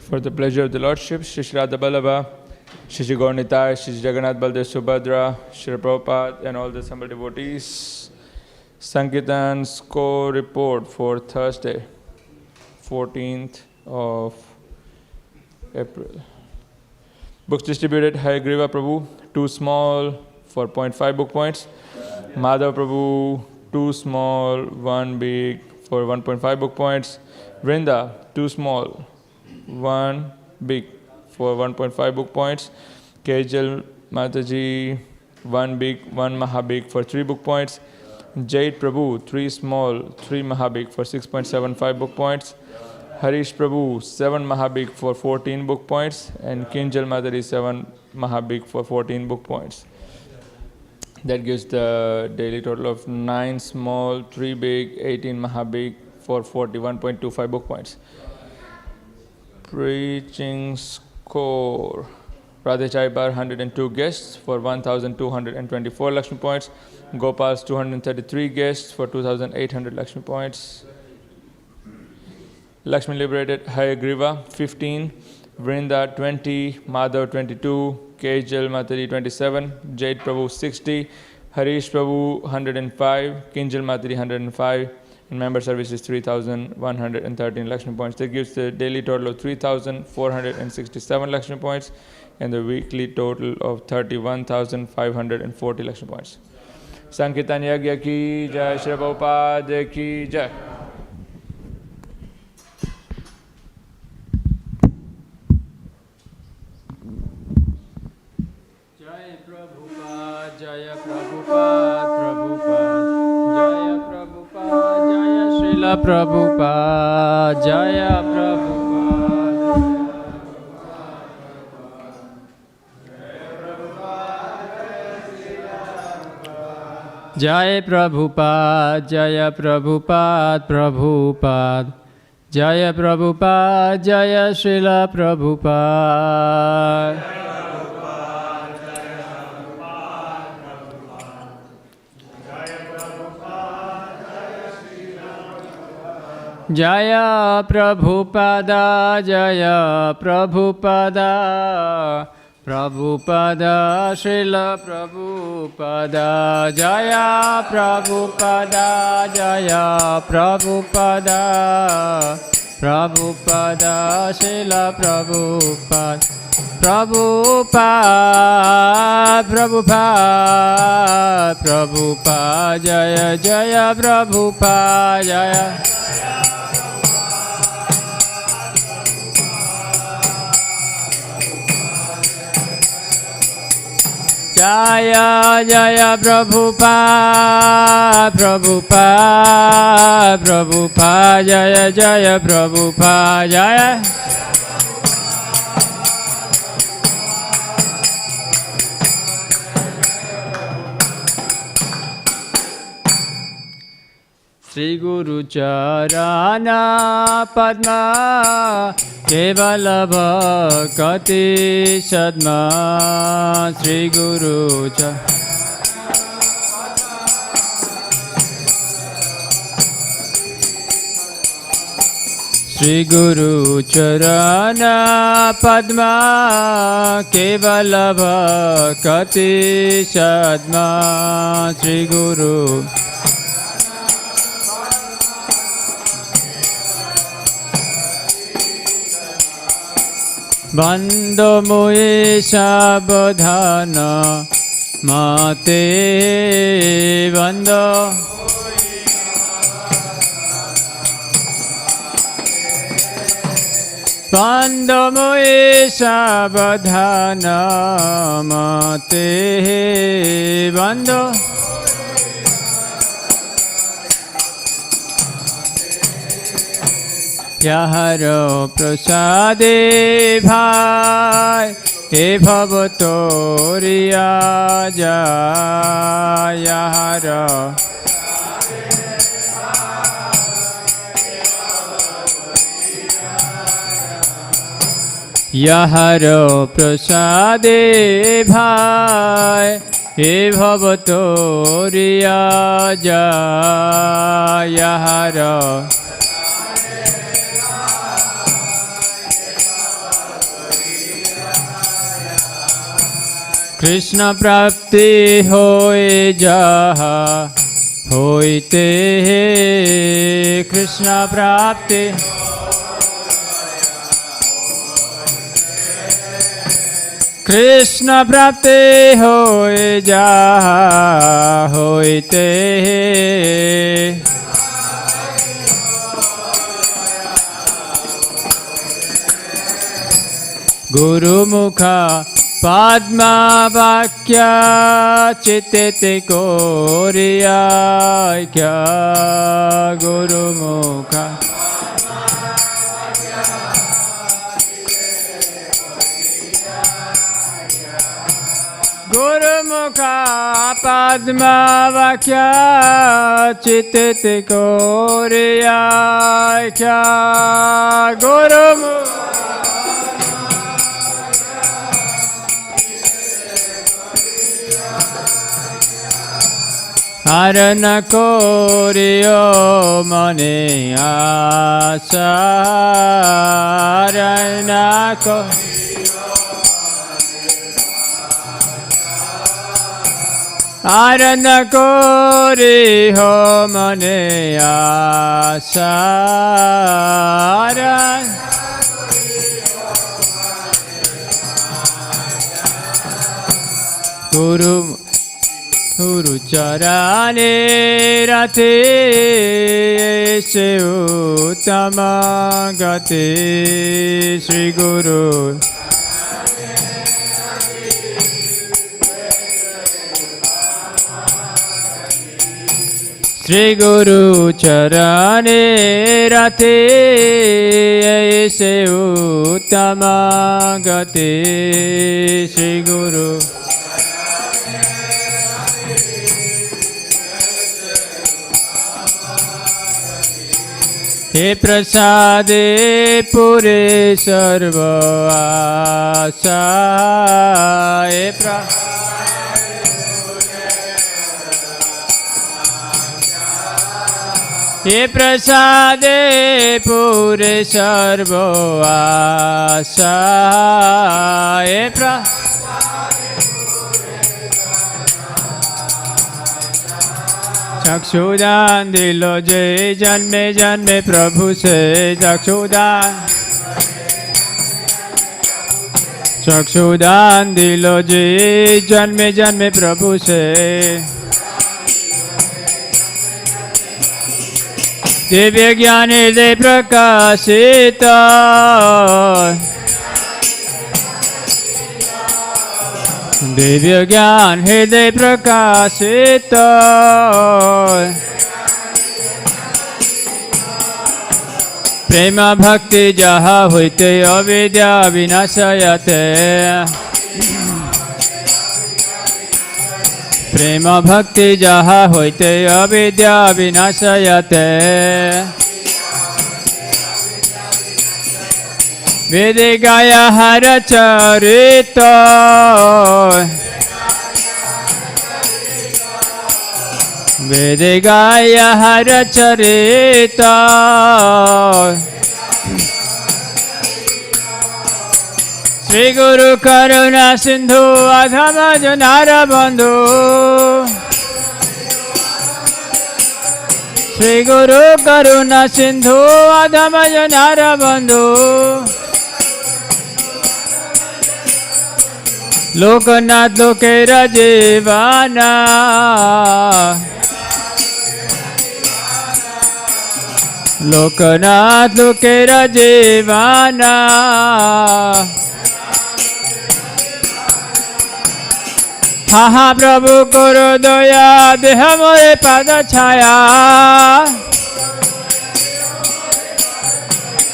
For the pleasure of the Lordship, Shri Radha Ballabha, Shri Gaurnitai, Shri Jagannath Baldev Subhadra, Shri Prabhupada, and all the assembled devotees, Sankirtan score report for Thursday, 14th of April. Books distributed: Hare Prabhu, 2 small for 0.5 book points. Madhav Prabhu, 2 small, 1 big for 1.5 book points. Vrinda, 2 small, 1 big for 1.5 book points. Kejal Mataji, 1 big, 1 mahabig for 3 book points. Jait Prabhu, 3 small, 3 mahabig for 6.75 book points. Harish Prabhu, 7 mahabig for 14 book points. And Kinjal Madari, 7 mahabig for 14 book points. That gives the daily total of 9 small, 3 big, 18 mahabig for 41.25 book points. Preaching score: Radhe Chai Bar, 102 guests for 1,224 Lakshmi points. Gopal's 233 guests for 2,800 Lakshmi points. Lakshmi liberated: Hare Griva, 15. Vrinda, 20. Madhav, 22. Kejal Matari, 27. Jait Prabhu, 60. Harish Prabhu, 105. Kinjal Matari, 105. And member service is 3,113 Lakshmi points. That gives the daily total of 3,467 Lakshmi points and the weekly total of 31,540 Lakshmi points. Sankirtan Yagya ki jai, Shri Prabhupada ki jai. Jaya Prabhupada, Prabhupada, Jaya Prabhupada, Jaya Srila Prabhupada, Jaya Prabhupada. Jaya Prabhupada, Jaya Prabhupada, Prabhupada, Jaya Prabhupada, Jaya Srila Prabhupada. Jaya Prabhupada, Jaya Prabhupada, Prabhupada, Srila Prabhupada, Jaya Prabhupada, Jaya Prabhupada, Prabhupada, Srila Prabhupada, Prabhupada, Prabhupada, Prabhupada, Jaya Jaya Prabhupada, Jaya. Jaya Jaya Prabhupada, Prabhupada, Prabhupada, Jaya Jaya Prabhupada, Jaya. Sri Guru Charana Padma Kevala Bhakti Sadma. Sri Guru Charana Sri Guru Charana Padma Kevala Bhakti Sadma. Sri Guru Bando Mui Sabadhana Mate Bando Bando Mui Sabadhana Mate Bando Yaharo prasade bhai he bhavatoriya jai. Yaharo Yaharo prasade bhai he bhavatoriya jai. Yaharo Krishna prapti hoye jaha होइते कृष्ण प्राप्ति कृष्ण प्राप्ति होए जहा होइते गुरुमुखा Padma Vakya Chittete Koriya Kya Guru Mukha Guru Mukha Padma Vakya Chittete Koriya Kya Guru Mukha Arana Koriyo Mane Asa Arana Koriyo Arana Koriyo Mane Asa Guru Guru Charane Rate Se Uttama Gate Shri Guru Shri Guru Charane Rate Se Uttama Gate Shri Guru He prasade pure sarva asa He prasade pure sarva asa चक्षुदान दिलो जय जन्मे जन्मे प्रभु से चक्षुदान दिलो जय जन्मे जन्मे प्रभु से दिव्य ज्ञान हृदय प्रकाशित दिव्य ज्ञान हृदय प्रकाशित प्रेम भक्ति जहा होते अविद्या विनाशयते प्रेम भक्ति जहा होते अविद्या विनाशयते वेद गाया हर चरित वेद गाया हर चरित श्री गुरु करुणा सिंधु अधम जनार बंधु श्री गुरु करुणा सिंधु अधम जनार बंधु लोकनाथ लोके रजीवाना लोकनाथ लोके रजीवाना हा प्रभु करो दया देह मोरे पाद छाया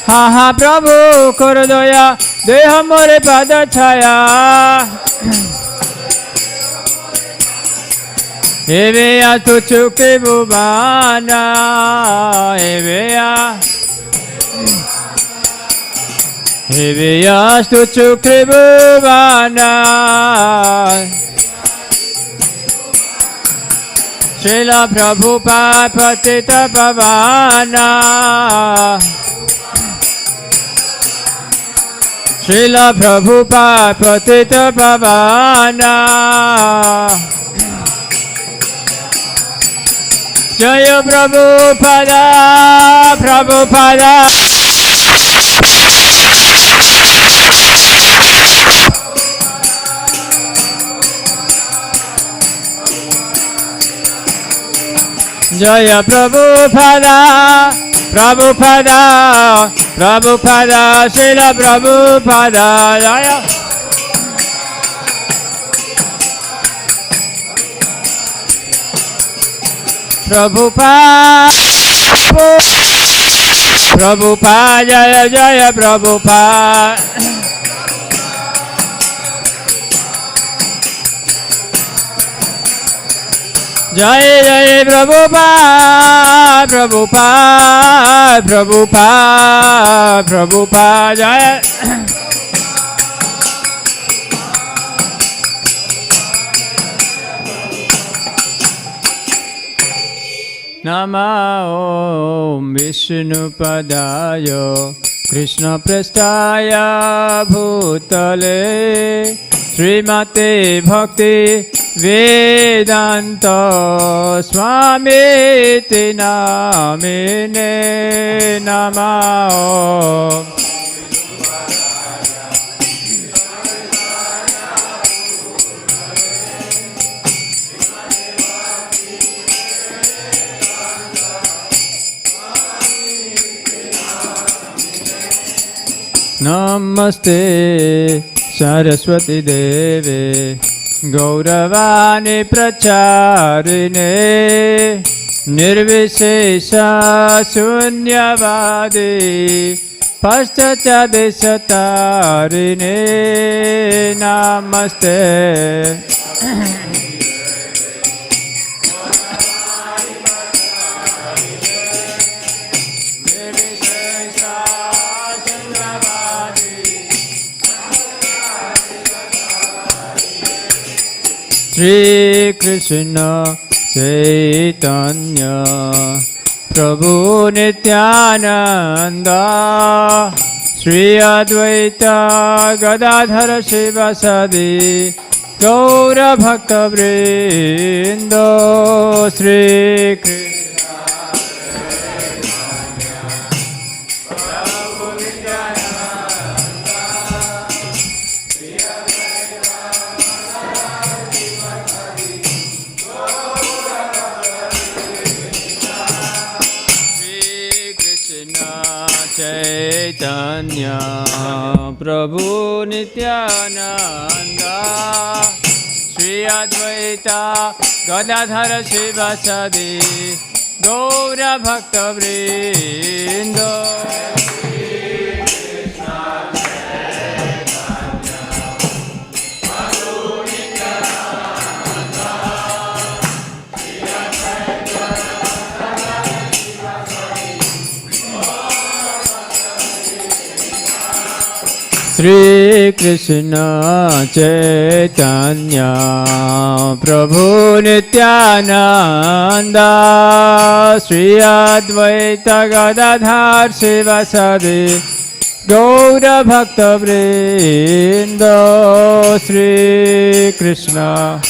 हा प्रभु करो दया देह मोरे पाद छाया एवेया तु चुके बुबाना एवेया तु चुके बुबाना श्रीला प्रभुपाद पतित पावना श्रीला प्रभुपाद पतित पावना Jaya Prabhupada, Prabhupada. Jaya Prabhupada, Prabhupada, Prabhupada, Srila Prabhupada, Jaya. Prabhupada, Prabhupada, Jaya Jaya Prabhupada. Jai Jai Prabhupada, Prabhupada, Prabhupada, Prabhupada, Jai. Namo Vishnupadaya Krishna Prestaya Bhutale Śrīmate Bhaktivedanta Swami Namine Namo. Namaste Saraswati Deve Gauravani Pracharine Nirvishesha Sunyavadi Paschatyadesatarine Namaste. Shri Krishna Chaitanya Prabhu Nityananda Shri Advaita Gadadhara Shivasadi Gaura Bhakta Vrindo Shri Krishna Chaitanya Prabhu Nityananda Shri Advaita Gadadhara Shivasadi Gaura Bhakta Vrindo. Shri Krishna Chaitanya Prabhu Nityananda Shri Advaita Gadadhar Shivasadi Gaura Bhakta Vrindo Shri Krishna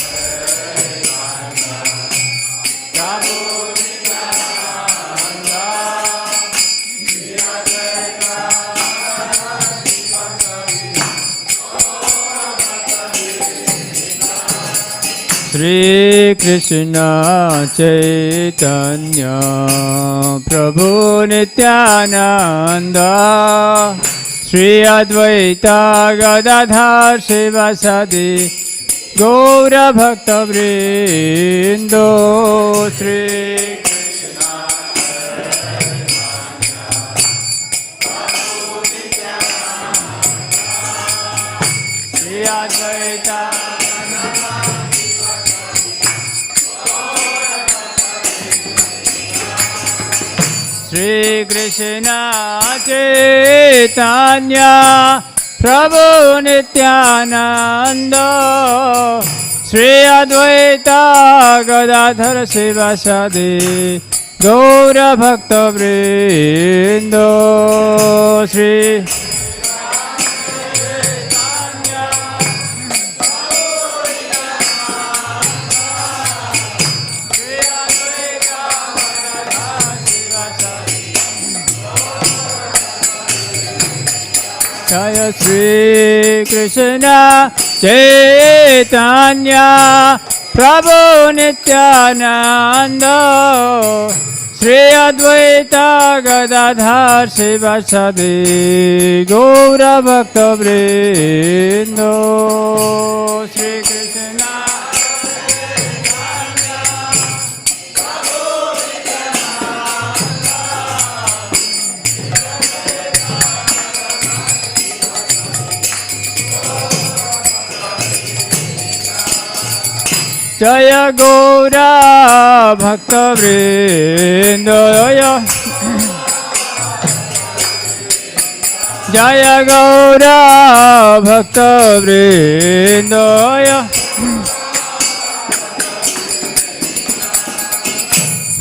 Shri Krishna Chaitanya Prabhu Nityananda Shri Advaita Gadadhar Shivasadi Gaura Bhakta Vrindo Shri Krishna Shri Advaita Shri Krishna Chaitanya Prabhu Nityananda Shri Advaita Gadadhara Shivasadi Gaura Bhakta Vrindo Shri Shri Jaya Shri Krishna Chaitanya Prabhu Nityananda Shri Advaita Gadadhar Sivasadi Gaura Bhakta Vrindo Shri Krishna Jaya Gaura Bhakta Vrinda Jaya Gaura Bhakta Vrinda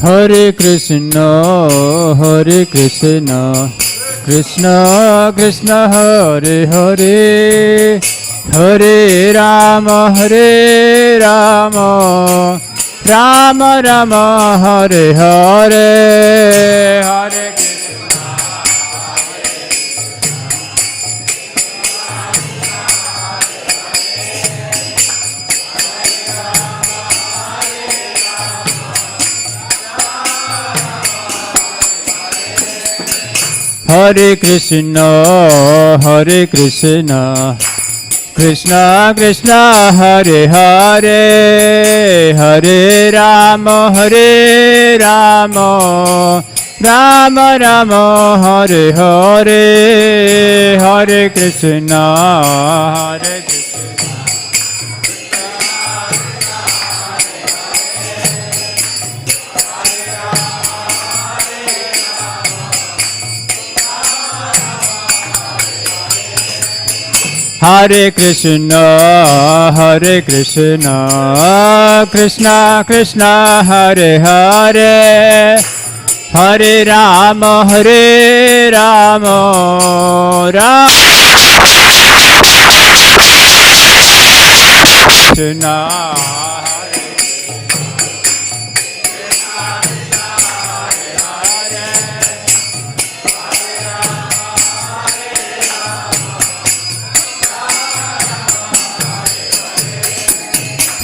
Hare Krishna Hare Krishna Krishna Krishna Hare Hare Hare Rama Hare Rama Rama Rama Hare Hare Hare Krishna Hare Krishna Krishna Krishna Hare Hare Hare Rama Hare Rama Rama Rama Hare Hare Hare Krishna Hare Hare Krishna, Hare Krishna, Krishna Krishna, Hare Hare, Hare Rama, Hare Rama, Rama Krishna.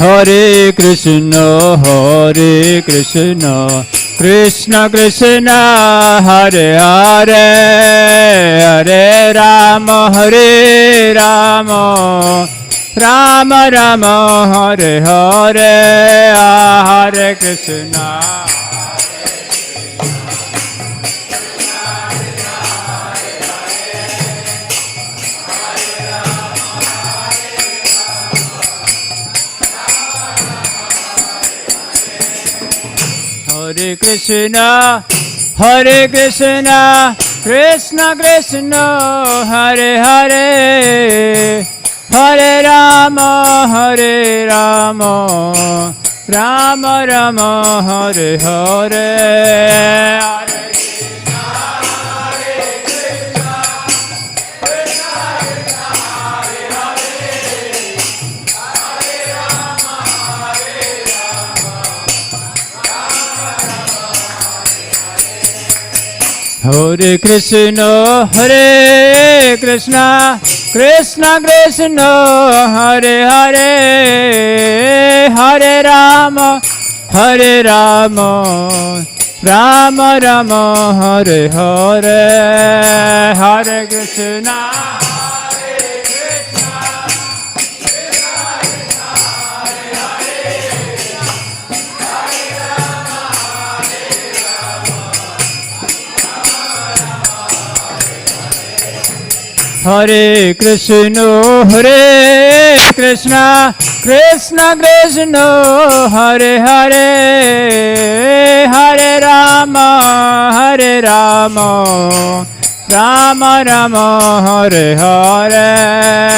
Hare Krishna, Hare Krishna, Krishna Krishna, Hare Hare, Hare Rama, Hare Rama, Rama Rama, Hare Hare, Hare Krishna. Hare Krishna, Hare Krishna, Krishna Krishna, Hare Hare, Hare Rama, Hare Rama, Rama Rama, Hare Hare. Hare Krishna, Hare Krishna, Krishna Krishna, Hare Hare, Hare Rama, Hare Rama, Rama Rama, Hare Hare, Hare Krishna. Hare Krishna, Hare Krishna, Krishna Krishna, Hare Hare, Hare Rama, Hare Rama, Rama Rama, Hare Hare, Hare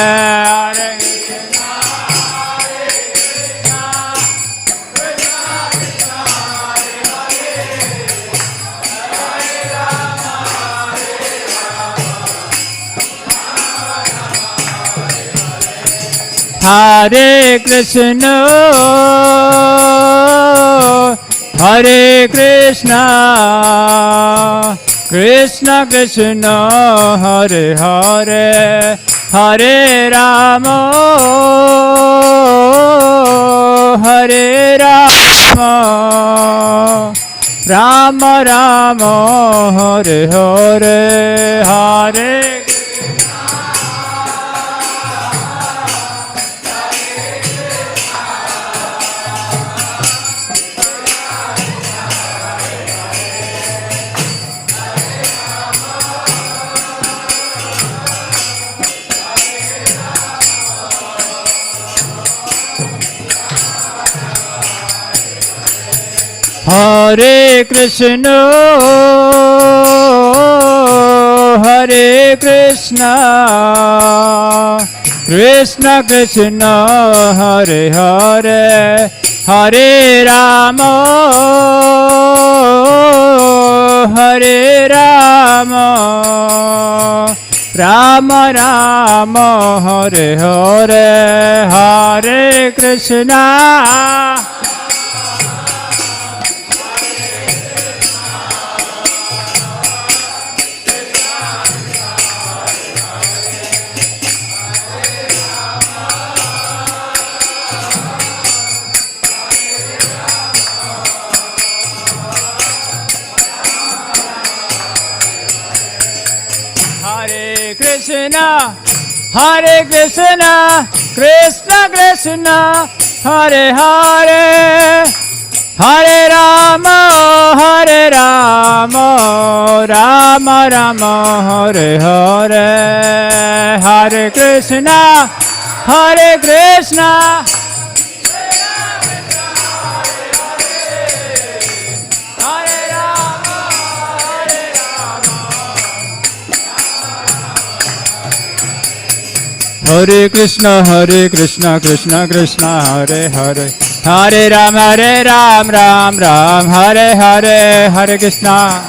Hare Krishna, Hare Krishna, Krishna Krishna Hare Hare Hare Rama Hare Rama Rama Rama Hare Hare Hare Hare Krishna Hare Krishna Krishna Krishna Hare Hare Hare Rama Hare Rama Rama Rama Hare Hare Hare Krishna Krishna, Hare Krishna, Krishna Krishna, Hare Hare, Hare Rama, Hare Rama, Rama Rama, Hare Hare, Hare Krishna, Hare Krishna. Hare Krishna, Krishna Krishna, Hare Hare, Hare Ram, Ram Ram, Hare Hare, Hare Krishna.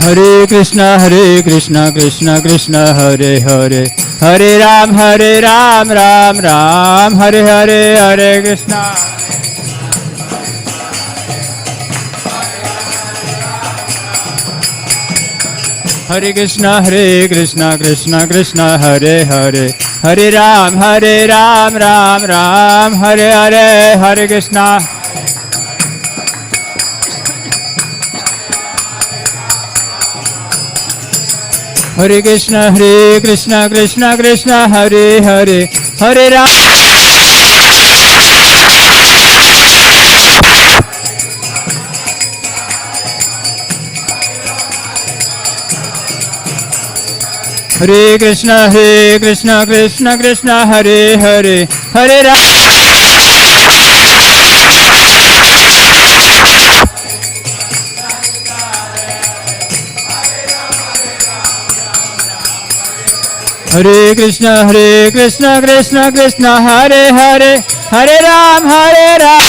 Hare Krishna, Krishna Krishna, Hare Hare, Hare Ram, Ram Ram, Hare Hare, Hare Krishna. Hare Krishna, Krishna Krishna, Hare Hare, Hare Ram, Ram Ram, Hare Hare, Hare Krishna. Hare Krishna, Krishna, Hare Hare, Hare Ram. Hare Krishna, Krishna, Hare Hare, Hare Ram. Hare Krishna, Krishna, Hare Hare, Hare Ram, Ram.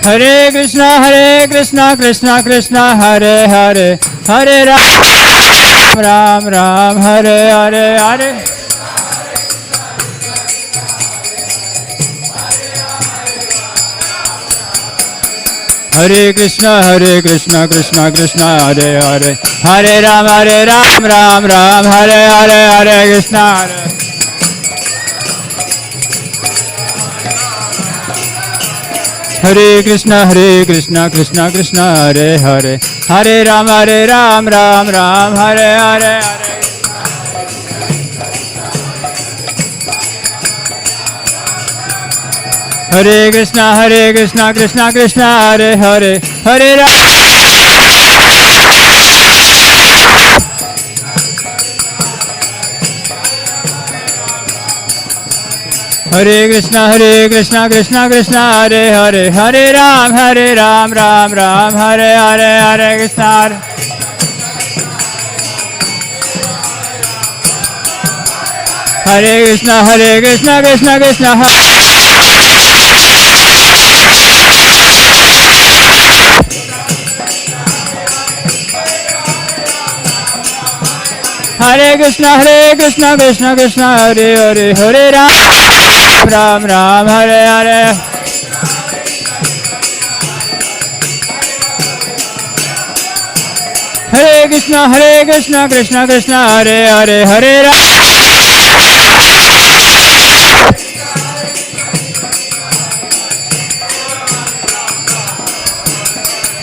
Hare Krishna, Krishna, Hare Hare, Hare Ram, Ram, Hare Hare, Hare. Hare Krishna, Krishna, Hare Hare, Hare Ram, Ram, Hare Hare, Hare Krishna. Hare Krishna, Krishna, Hare Hare, Hare Ram, Ram, Hare Hare, Hare. Hare Krishna, Krishna, Hare Hare, Hare Ram. Hare Krishna, Krishna, Hare Hare, Hare Ram, Ram, Hare Hare, Hare Krishna. Hare Krishna, Krishna, Hare. Hare Krishna Krishna Krishna Hare Hare Hare Ram Ram Ram Hare Hare Hare Krishna Krishna Krishna Hare Hare Hare Ram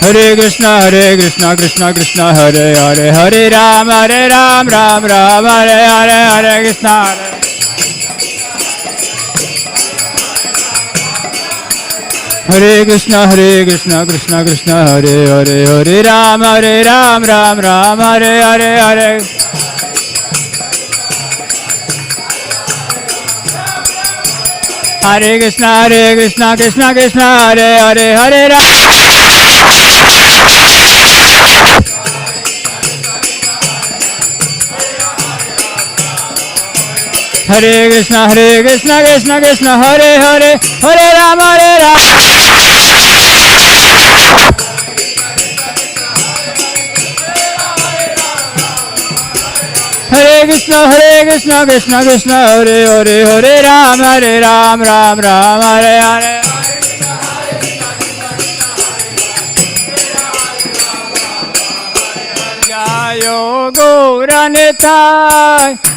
Hare Krishna Krishna Krishna Hare Hare Hare Ram Ram Ram Hare Hare Hare Krishna Hare Krishna Krishna Krishna Hare Hare Hare Ram Ram Hare Hare Hare Hare Krishna Krishna Hare Hare Hare Ram Hare Krishna Krishna Hare Hare Hare Ram Hare Krishna Krishna Hare Hare Hare Ram Ram Hare Hare Jayo Gauranitai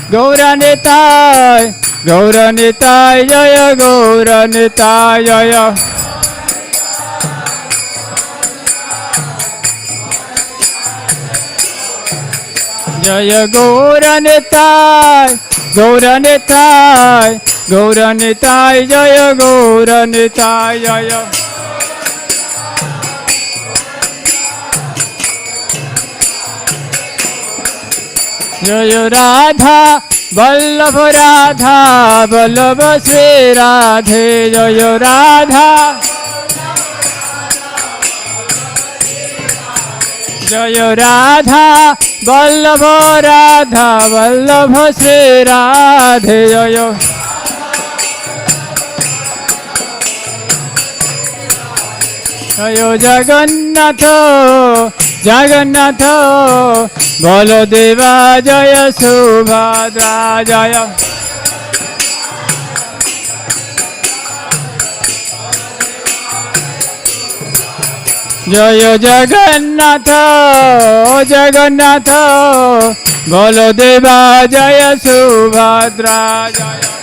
Gauranitai Gauranitai Jaya Gauranitai Jaya Jaya Gauranitai Gauranitai Gauranitai Jaya Gauranitai Jaya Jaya Radha Vallabha Radha Vallabha Sri Radhe Jaya Radha Jaya Radha Vallabha Radha Vallabha Sri Radhe Jaya Jaya Jagannatha Jagannatha Baladeva Jaya Subhadra Jaya Jaya Jagannatha Jagannatha Baladeva Jaya Subhadra Jaya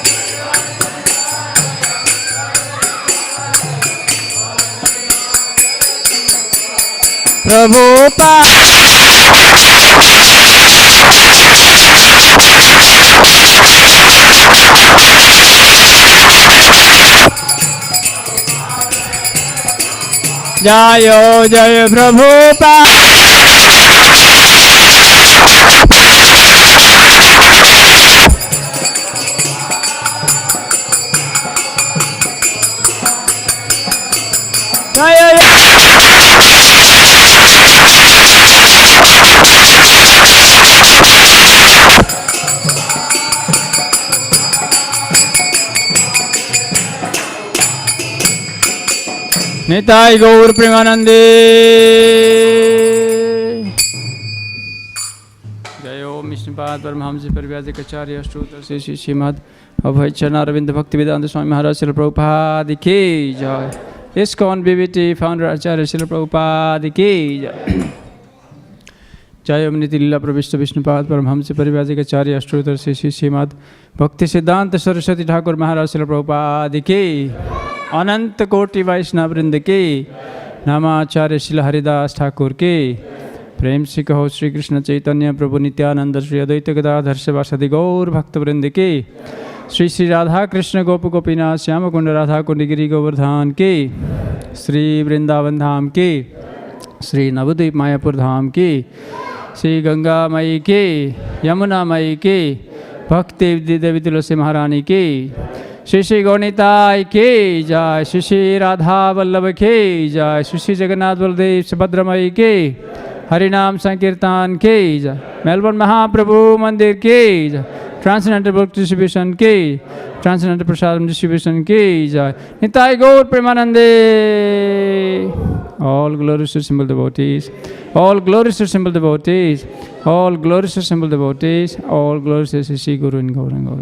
Prabhupada Jayo Jaya Prabhupada Jaya Nitai Gaur Premanande Jayo Mishnipad Paramahamsa Parivyasikacharya Ashtotra Śrīmad Bhāgavatam Bhaktivedanta Swami Maharaj Srila Prabhupada Ki Jai ISKCON BBT Founder-Acharya Srila Prabhupada Ki Jai Jai Nidhi Lila Pravishta Vishnupad Paramahamsa Parivyasikacharya Ashtotra Śrīmad Bhaktivedanta Saraswati Thakur Maharaj Srila Prabhupada Ki अनंत कोटि वैष्णव वृंद के नामाचार्य श्री हरिदास ठाकुर के प्रेम से कहो श्री कृष्ण चैतन्य प्रभु नित्यानंद श्री अद्वैत गदाधर शिवासादि गौर भक्त वृंद के श्री श्री राधा कृष्ण गोप गोपीनाथ श्याम कुंड राधा कुंड गिरी गोवर्धन के श्री वृंदावन धाम के श्री नवद्वीप मायापुर धाम के श्री गंगा मई के यमुना मई के भक्ति देवी तुलसी महारानी के श्री श्री गौनिताय के जय श्री श्री राधा वल्लभ के जय श्री श्री जगन्नाथ बलदेव सुभद्रमयी के हरिनाम संकीर्तन के जय मेलबर्न महाप्रभु मंदिर के जय ट्रांसजेंडर बुक डिस्ट्रीब्यूशन के ट्रांसजेंडर प्रसाद डिस्ट्रीब्यूशन के जय निताय गौर प्रेमानंदे All glories to simple devotees. All glories to simple devotees. All glories to simple devotees. All glories to Sri Guru and Gauranga.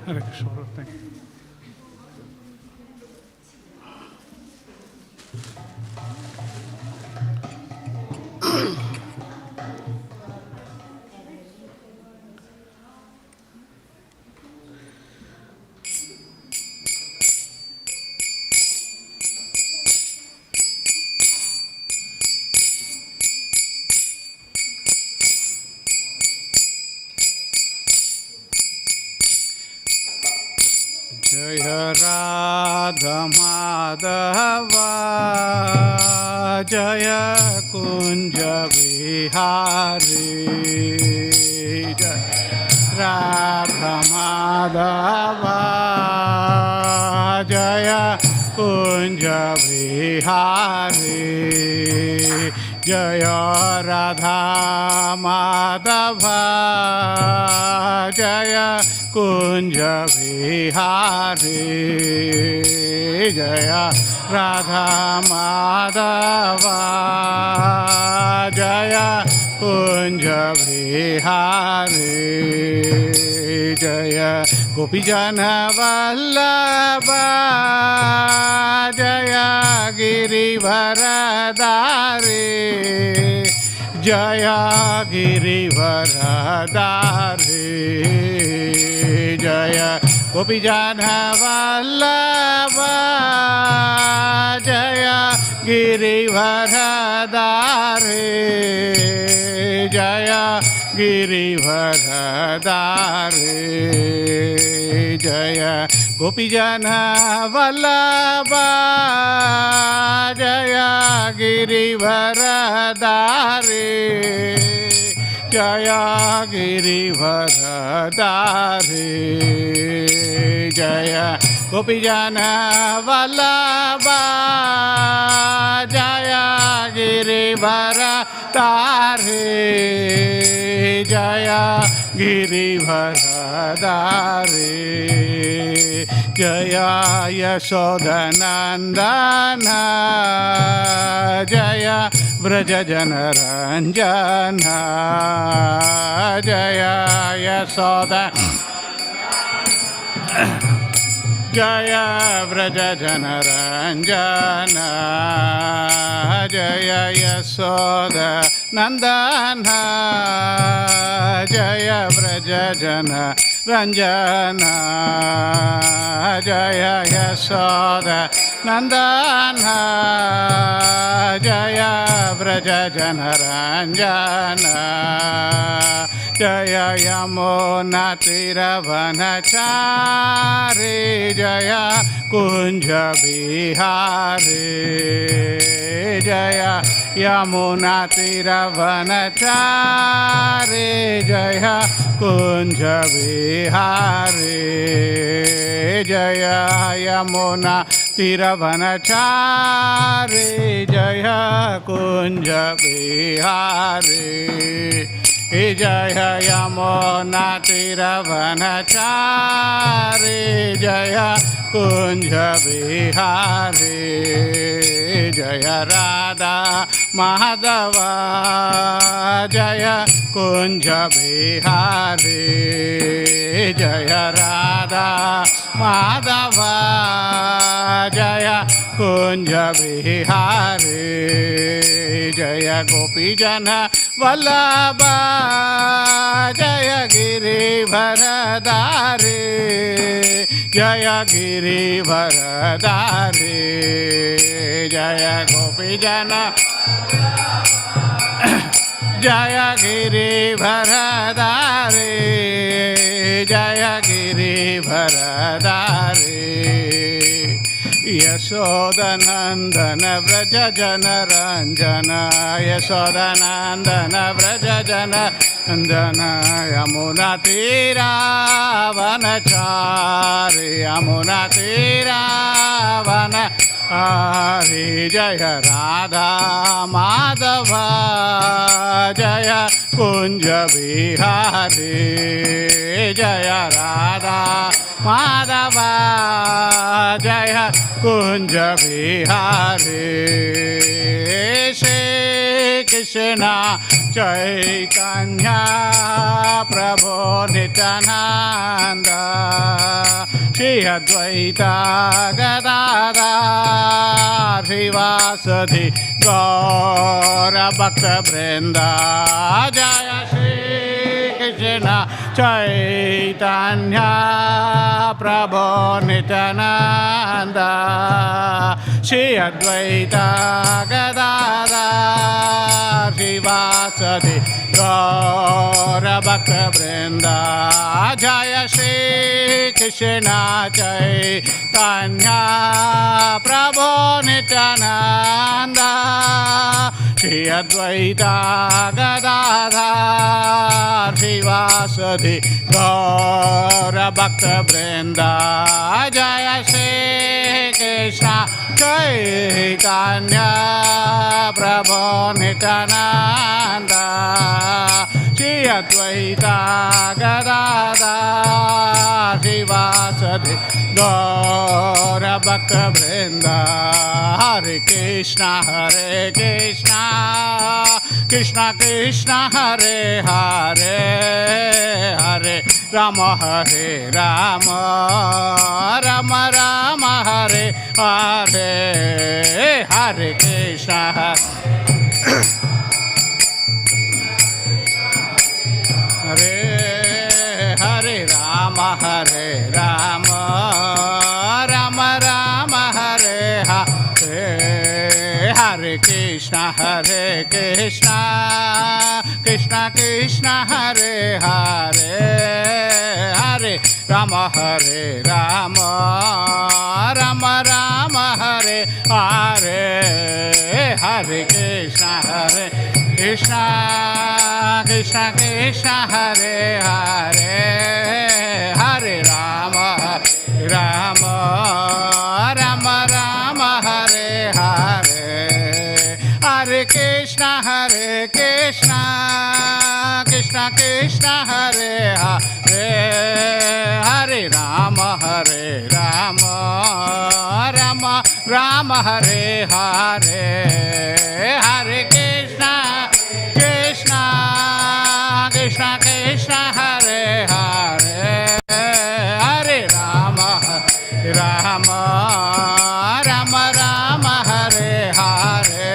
Hare Krishna. Thank you. Jaya Radha Madhava Jaya Kunja Vihari Jaya Radha Madhava Jaya Kunja Vihari Jaya Radha Madhava Jaya Kunja Vihari Jaya Radha Madhava Jaya Kunja Vihari Jaya Gopijana Vallabha Jaya Girivardhari Jaya Girivaradari Jaya Gopijana Vallabha Jaya Girivaradari Jaya Girivaradari Jaya Gopijana Vallabha Jaya Girivaradari Jaya Girivaradari Jaya Gopijana Vallabha Jaya Girivaradari Jaya Girivaradari Jaya Yashodanandana Jaya Vrajajana Ranjana Jaya Yashoda Jaya Vrajajana Ranjana Jaya Yashoda Nandana Jaya Vrajajana Ranjana Jaya Yashoda Nandana Jaya Vrajajana Ranjana Jaya Yamuna Tiravanachari Jaya Kunja Bihari Jaya Yamuna Tiravanachari Jaya Kunja Bihari Jaya Yamuna Tiravanachari Jaya Kunja Bihari Jaya Yamuna Tiravanachari Jaya Kunja Bihari Jaya Radha Madhava Jaya Kunja Bihari Jaya Radha Madhava Jaya Kunja Bihari Jaya Gopijana Vallabha Jaya Girivaradari Jaya Girivaradari Jaya Gopijana Jaya Girivaradari Jaya Girivaradari Yashodanandana Vrajajana Ranjana Yashodanandana Vrajajana Ranjana Yamuna Tiravanachari Yamuna Tiravanachari Jaya Radha Madhava Jaya Kunja Bihari Jaya Radha Madhava Jaya Kunja Bihari Shri Krishna Chaitanya Prabhu Nityananda Shri Advaita Gadadhar Srivasadi Gaura Bhaktivedanta Jaya Shri Krishna Chaitanya Prabhu Nityananda Shri Advaita Gadadhar Srivasadi Gaura Bhaktivedanta Jaya Shri Krishna Chaitanya Prabhu Nityananda Shri Advaita Gadadhar Srivasadi Gaura Bhaktivedanta Jaya Shri Krishna Chaitanya Prabhu Nityananda Shri Advaita Gadadhar Srivasadi Gaura Bhaktivedanta Hare Krishna Krishna Krishna Hare Hare Hare Rama Hare Rama Rama Rama Hare Hare Hare Krishna Hare Hare Rama Hare Rama Rama Rama Hare Hare Hare Krishna Krishna Krishna Hare Hare Hare Rama Hare Rama Rama Rama Hare Hare Hare Krishna Krishna Krishna Hare Hare Hare Rama Rama Rama Rama Hare Hare Hare Krishna Krishna Krishna Hare Hare Hare Rama Rama Rama Hare Hare Hare Krishna Krishna Hare Hare Hare Rama Rama Rama Hare Hare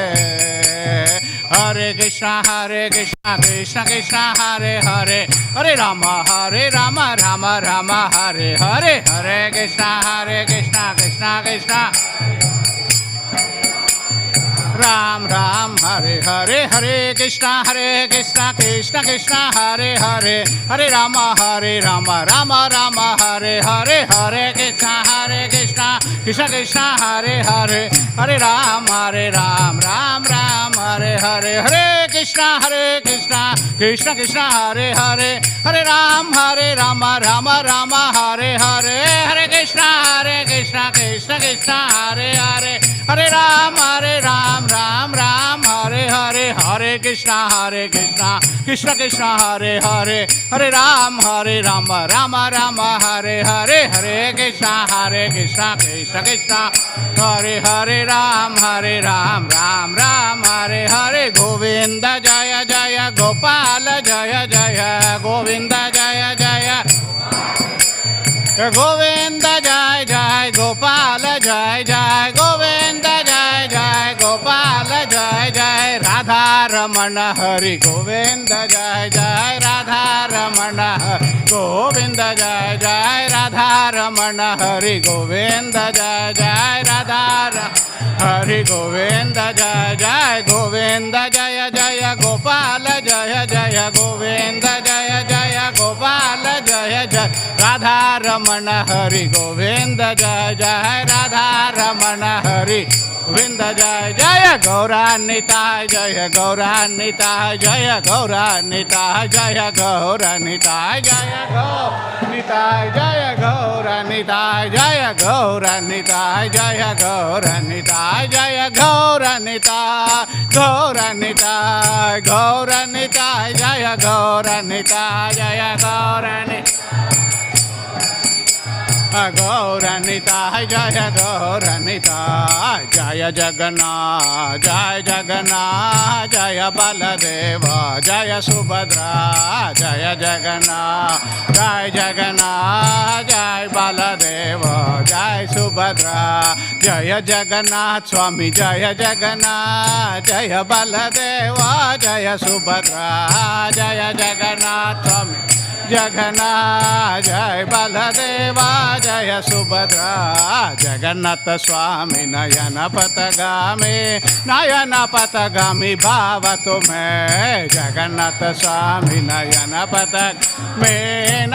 Hare Krishna Krishna Hare Hare Hare Rama Rama Hare Hare Hare Krishna Krishna Ram Hare Hare Hare Krishna Krishna Hare Hare Hare Rama Rama Hare Hare Hare Krishna Krishna Hare Hare Hare Ram Hare Hare Hare Krishna Krishna Hare Hare Hare Ram Rama Hare Hare Hare Krishna Krishna Hare Hare Hare Ram Hare Hare Hare Krishna Krishna Hare Hare Hare Ram Rama Hare Hare Hare Krishna Krishna Hare Hare Ram Hare Hare Govinda Jaya Jaya Gopala Jaya Jaya Govinda Jaya Jaya Govinda Jai Jai Gopala Jai Jai Govinda Jai Jai Gopala Jai Jai Radha Ramana Hari Govinda Jai Jai Radha Ramana Govinda Jai Jai Radha Ramana Hari Govinda Jai Jai Radha Hari Govinda Jai Jai Govinda Jaya Jaya Gopala Jaya Jaya Govinda Jaya Jaya Gopala Jaya Jaya Radha Ramana Hari Govinda Jaya Jaya Radha Ramana Hari Govinda Jaya Jaya Gauranita Jaya Gauranita Jaya Gauranita Jaya Gauranita Jaya Gauranita Jaya Gauranita Jaya Gauranita Jaya Gauranita Jaya Gauranita Gauranita Gauranita Jaya Gauranita Jaya Gauranita Gauranita Jaya Gauranita Jaya Jagannath Jaya Jagannath Jaya Baladeva Jaya Subhadra Jaya Jagannath Jaya Jagannath Jaya Baladeva Jaya Subhadra Jaya Jagannath Swami Jaya Jagannath Jaya Baladeva Jaya Subhadra Jaya Jagannath Swami Jagannath Jai Baladeva Jaya Subhadra Jagannatha Swami Nayana Patagami Bhava Tumhe Jagannatha Swami Nayana Patagami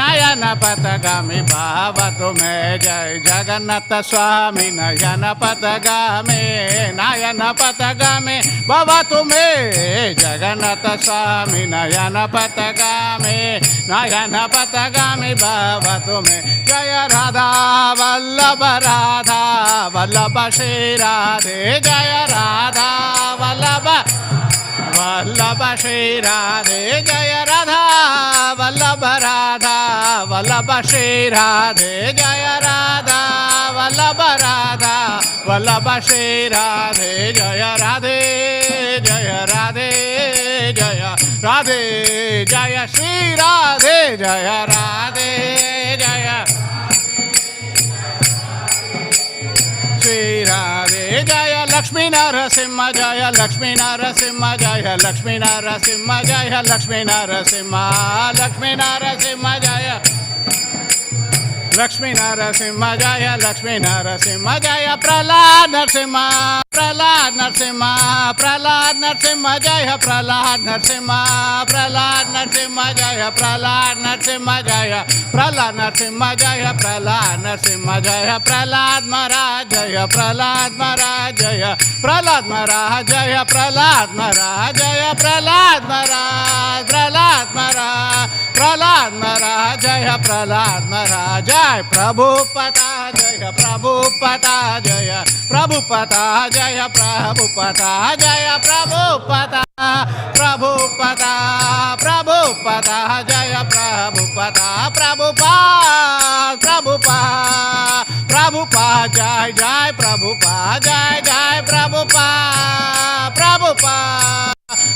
Bhava Tumhe Jai Jagannatha Swami Nayana Patagami Bhava Tumhe Jagannatha Swami Nayana Patagami Patagami Bhava Tumhe Jaya Radha Vallabha Shri Radhe Jaya Radha Vallabha Shri Radhe Jaya Radha Vallabha Shri Radhe Jaya Radha Vallabha Shri Radhe Jaya Radhe Jaya Radhe Jaya Radhe Jaya Shri Radhe Jaya Radhe Jaya Shri Radhe Jaya Lakshmi Narasimha जय लक्ष्मी नरसिंह जय लक्ष्मी नरसिंह जय लक्ष्मी नरसिंह लक्ष्मी नरसिंह जय लक्ष्मी नरसिंह जय लक्ष्मी नरसिंह जय प्रहलाद नरसिंह प्रहलाद नरसिंह प्रहलाद नरसिंह जय प्रहलाद नरसिंह प्रहलाद नरसिंह जय प्रहलाद नरसिंह जय प्रहलाद नरसिंह जय प्रहलाद नरसिंह जय प्रहलाद महाराज जय प्रहलाद महाराज जय प्रहलाद महाराज जय प्रहलाद महाराज जय प्रहलाद महाराज प्रहलाद महाराज प्रहलाद महाराज जय प्रहलाद महाराज जय प्रभुपदा जय प्रभुपदा जय प्रभुपदा जय प्रभुपदा जय प्रभुपदा प्रभुपदा प्रभुपदा जय प्रभुपदा प्रभुपाद प्रभुपाद प्रभुपाद जय जय प्रभुपाद जय जय प्रभुपाद प्रभुपाद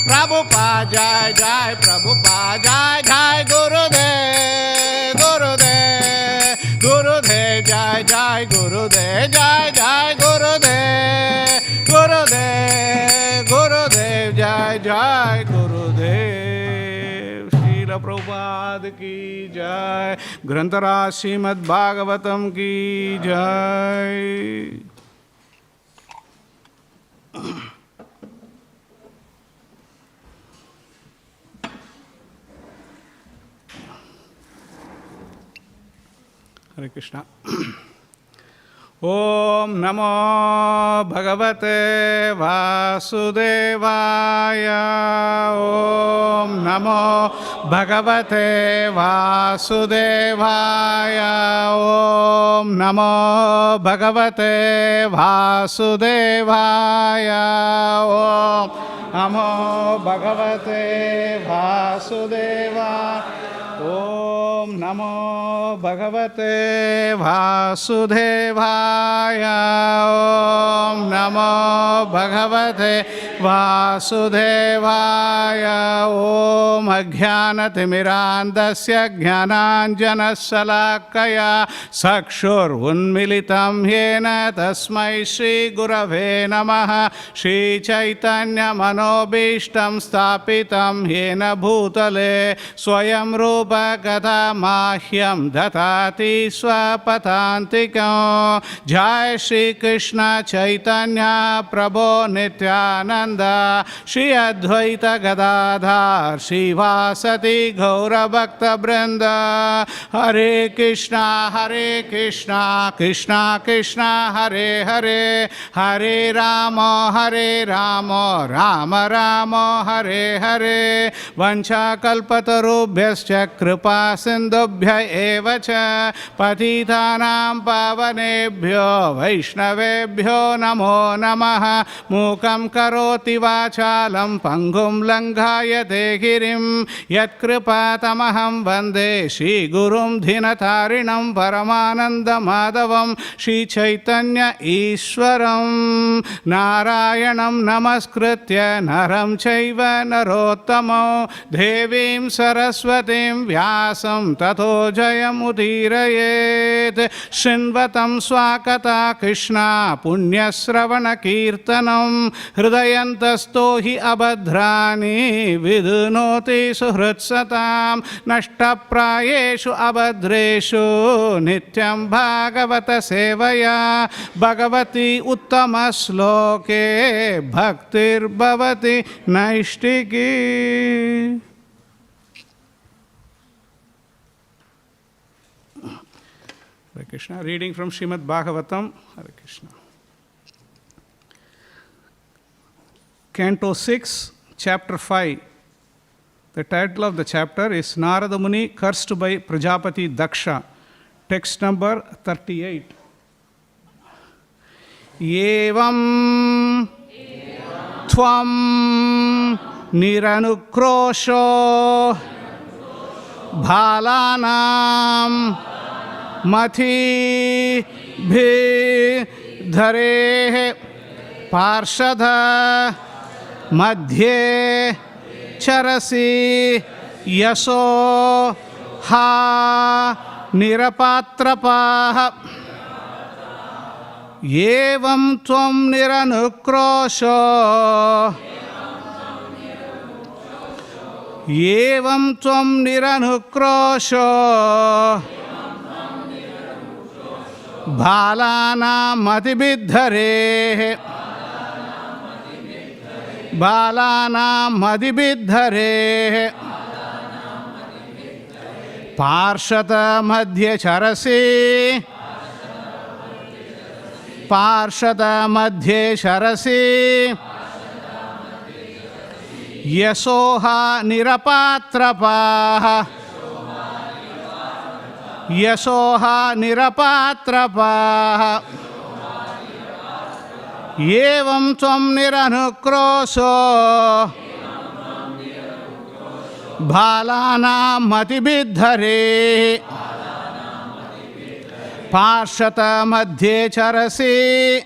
प्रभुपाद जय जय प्रभुपाद जय जय गुरुदेव गुरुदेव गुरुदेव जय जय गुरुदेव जय जय गुरुदेव गुरुदेव गुरुदेव जय जय गुरुदेव। श्रील प्रभुपाद की जय। ग्रंथराज श्रीमद् भागवतम की जय। हरे कृष्णा। ओम नमो भगवते वासुदेवाय। ओम नमो भगवते वासुदेवाय। ओम नमो भगवते वासुदेवाय। ओम नमो भगवते वासुदेवाय। ओम नमो भगवते वासुदेवाय। ओम नमो भगवते वासुदेवाय। ओम अज्ञानतिमिरान्धस्य ज्ञानाञ्जनशलाकया चक्षुरुन्मीलितं येन तस्मै श्रीगुरवे नमः। श्रीचैतन्यमनोभीष्टं स्थापितं येन भूतले स्वयं रूप कथा माह्यं ददाति स्वपदान्तिकं। जय श्री कृष्ण चैतन्य प्रभो नित्यानंद श्री अद्वैत गदाधर श्रीवासति गौरभक्त वृंद। हरे कृष्णा कृष्णा कृष्णा हरे हरे हरे राम राम राम हरे हरे। वंशाकल्पतरुभ्यश्च कृपा सिन्धुभ्य एव च पतितानां पावनेभ्यो वैष्णवेभ्यो नमो नमः। मूकं करोति वाचालं पङ्गुं लङ्घायते गिरिं यत्कृपातमहं वन्दे श्रीगुरुं दीनतारिणं परमानन्दमाधवं श्रीचैतन्य ईश्वरं। नारायणं नमस्कृत्य नरं चैव नरोत्तमं देवीं सरस्वतीं व्यासं ततो जयमुदीरयेत्। शृण्वतं स्वाकथा कृष्णा पुण्यश्रवणकीर्तनं हृदयन्तस्तो हि अभद्राणि विधुनोति सुहृत्सतां। नष्टप्रायेषु अभद्रेषु नित्यं भागवत सेवया Bhagwati उत्तमश्लोके भक्तिर्भवति नैष्टिकी। Hare Krishna. Reading from Śrīmad Bhāgavatam. Hare Krishna. Canto 6, Chapter 5. The title of the chapter is Narada Muni cursed by Prajapati Daksha. Text number 38. Evam Tvam Niranukrosho Bhalanam मथि भी धरे पार्षद मध्ये चरसी यशो हा निरपात्रपाः। Evam tvam niranukrosho. Evam tvam niranukrosho. Bhalanam madibidhare. Bhalanam madibidhare. Parshata madhye charasi. Parshata madhye charasi. Yasoha nirapatrapaha. Yasoha nirapatrapaha. Evam tvam niranukrosho. Bhalanam matibidhare. Parshata madhye charasi.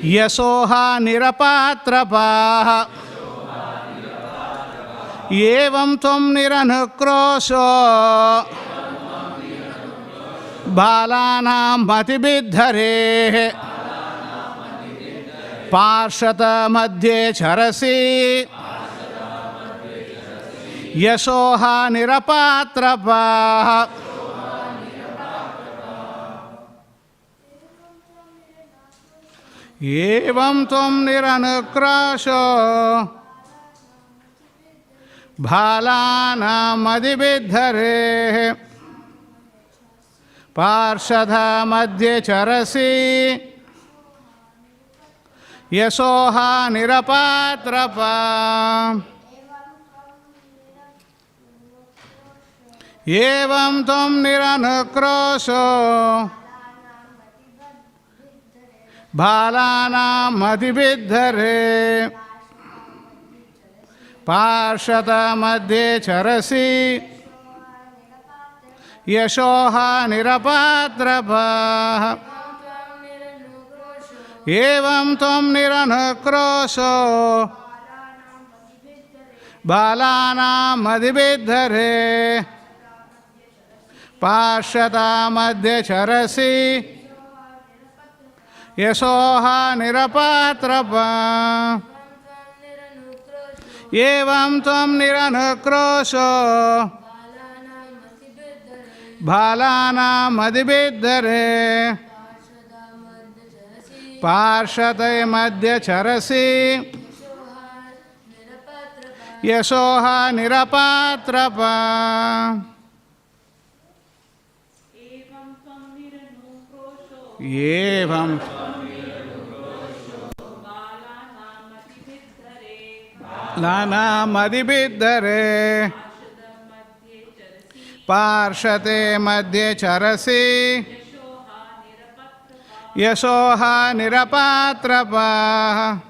Yasoha nirapatrapaha. Evam tvam niranukrosho. Bhalanam matibidhare. Parshata madhye charasi. Yasoha nirapatrapaha. Evam tvam niranukrosho. Bhalanam madibidhare. Parshadha madhye charasi. Yasoha nirapatrapa. Evam tvam niranukrosho. Bhalanam madibidhare. Parshata madhye charasi. Yasoha nirapatrapa. Evam tvam niranukrosho. Bhalanam madibidhare. Parshata madhye charasi. Yasoha nirapatrapa. Evam tvam niranukrosho. Bhalanam madibidhare. Parshata madhye charasi. Yasoha nirapatrapa. Evam Lana madibidhare. Parshate madhye charasi. Yasoha nirapatrapa.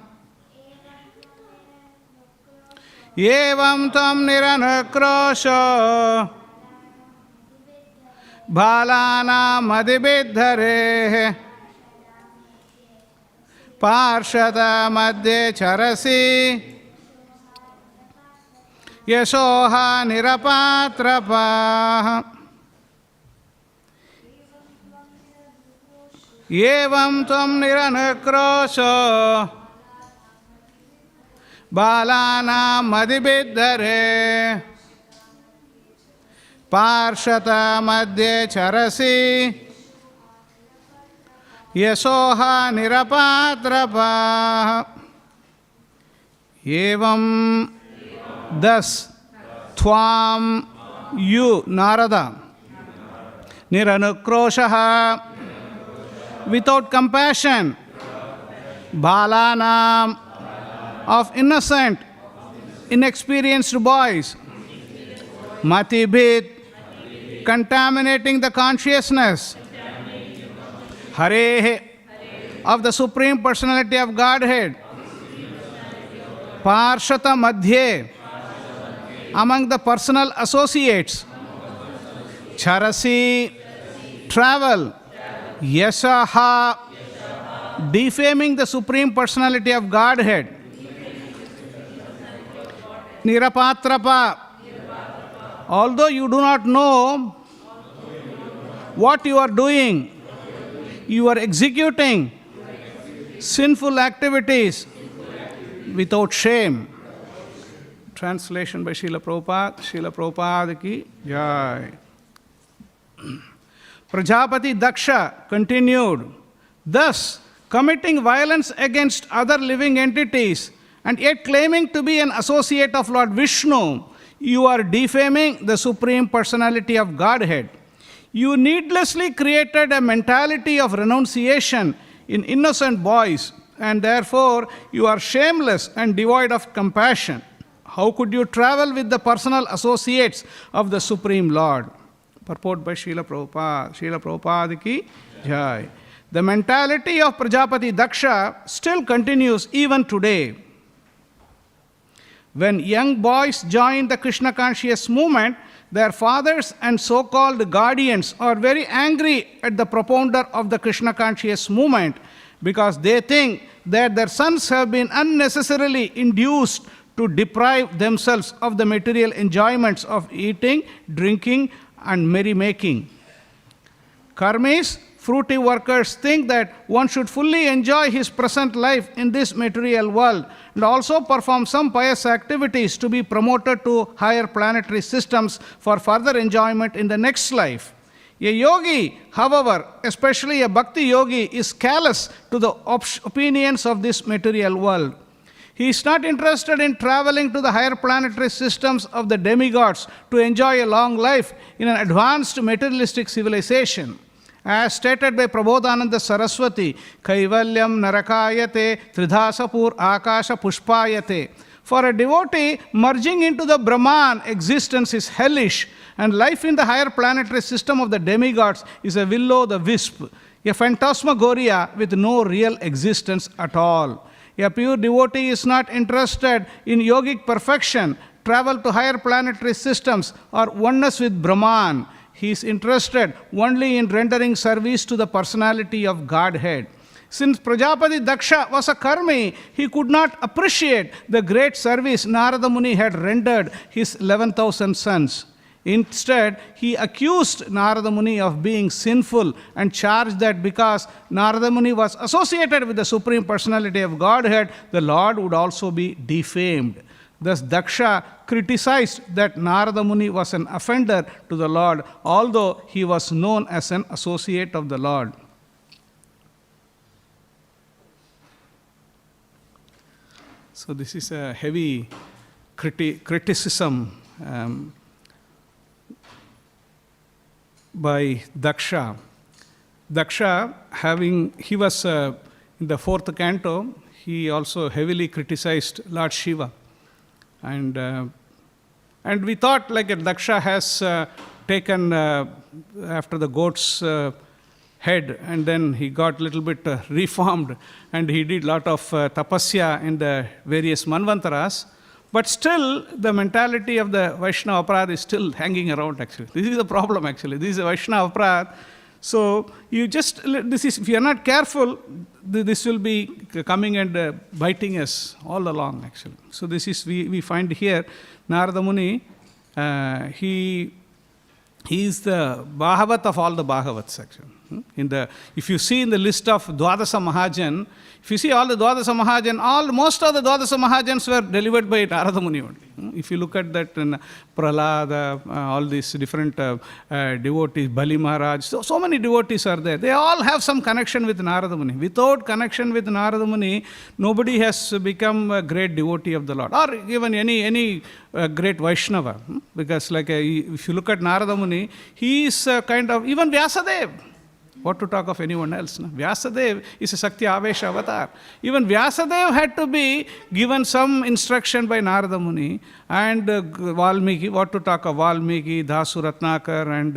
Evam tvam niranukrosho. Bhalanam madibidhare. Parshata madhye charasi. Yasoha nirapatrapa. Evam tvam niranukrosho. Bhalanam madibidhare. Parshata madhye charasi. Yasoha nirapatrapa. Evam thus Twam you Narada Niranukroshaha without compassion Balanam of innocent inexperienced boys Matibhit contaminating the consciousness Hare of the Supreme Personality of Godhead Parshata Madhye among the personal associates Charasi travel Yasaha defaming the Supreme Personality of Godhead Nirapatrapa although you do not know what you are doing you are executing sinful activities without shame. Translation by Srila Prabhupada. Srila Prabhupada ki jai. Prajapati Daksha continued, thus committing violence against other living entities and yet claiming to be an associate of Lord Vishnu, you are defaming the Supreme Personality of Godhead. You needlessly created a mentality of renunciation in innocent boys, and therefore you are shameless and devoid of compassion. How could you travel with the personal associates of the Supreme Lord? Purport by Srila Prabhupada. Srila Prabhupada ki jai. The mentality of Prajapati Daksha still continues even today. When young boys join the Krishna conscious movement, their fathers and so-called guardians are very angry at the propounder of the Krishna conscious movement because they think that their sons have been unnecessarily induced to deprive themselves of the material enjoyments of eating, drinking, and merrymaking. Karmis, fruity workers, think that one should fully enjoy his present life in this material world and also perform some pious activities to be promoted to higher planetary systems for further enjoyment in the next life. A yogi, however, especially a bhakti yogi, is callous to the opinions of this material world. He is not interested in traveling to the higher planetary systems of the demigods to enjoy a long life in an advanced materialistic civilization. As stated by Prabodhananda Saraswati, Kaivalyam Narakayate Tridhasapur Akasha Pushpayate. For a devotee, merging into the Brahman existence is hellish, and life in the higher planetary system of the demigods is a will-o'-the-wisp, a phantasmagoria with no real existence at all. A pure devotee is not interested in yogic perfection, travel to higher planetary systems, or oneness with Brahman. He is interested only in rendering service to the personality of Godhead. Since Prajapati Daksha was a karmi, he could not appreciate the great service Narada Muni had rendered his 11,000 sons. Instead, he accused Narada Muni of being sinful and charged that because Narada Muni was associated with the Supreme Personality of Godhead, the Lord would also be defamed. Thus, Daksha criticized that Narada Muni was an offender to the Lord, although he was known as an associate of the Lord. So this is a heavy criticism by Daksha. Daksha, he was in the 4th canto, he also heavily criticized Lord Shiva. And we thought like Daksha has taken after the goat's head, and then he got a little bit reformed, and he did a lot of tapasya in the various manvantaras. But still, the mentality of the Vaishnava aparad is still hanging around, actually. This is the problem, actually. This is a Vaishnava aparad. So, if you are not careful, this will be coming and biting us all along, actually. So, this is, we find here, Narada Muni, he is the Bhagavat of all the Bhagavats, actually. If you see in the list of Dwadasa Mahajan, if you see all the Dwadasa Mahajan, most of the Dwadasa Mahajans were delivered by Narada Muni only. If you look at that in Prahlada, all these different devotees, Bali Maharaj, so many devotees are there. They all have some connection with Narada Muni. Without connection with Narada Muni, nobody has become a great devotee of the Lord, or even any great Vaishnava. Because if you look at Narada Muni, he is kind of, even Vyasadeva. What to talk of anyone else? No? Vyasadeva is a Sakti Avesha avatar. Even Vyasadeva had to be given some instruction by Narada Muni, and Valmiki, what to talk of Valmiki, Dasu Ratnakar, and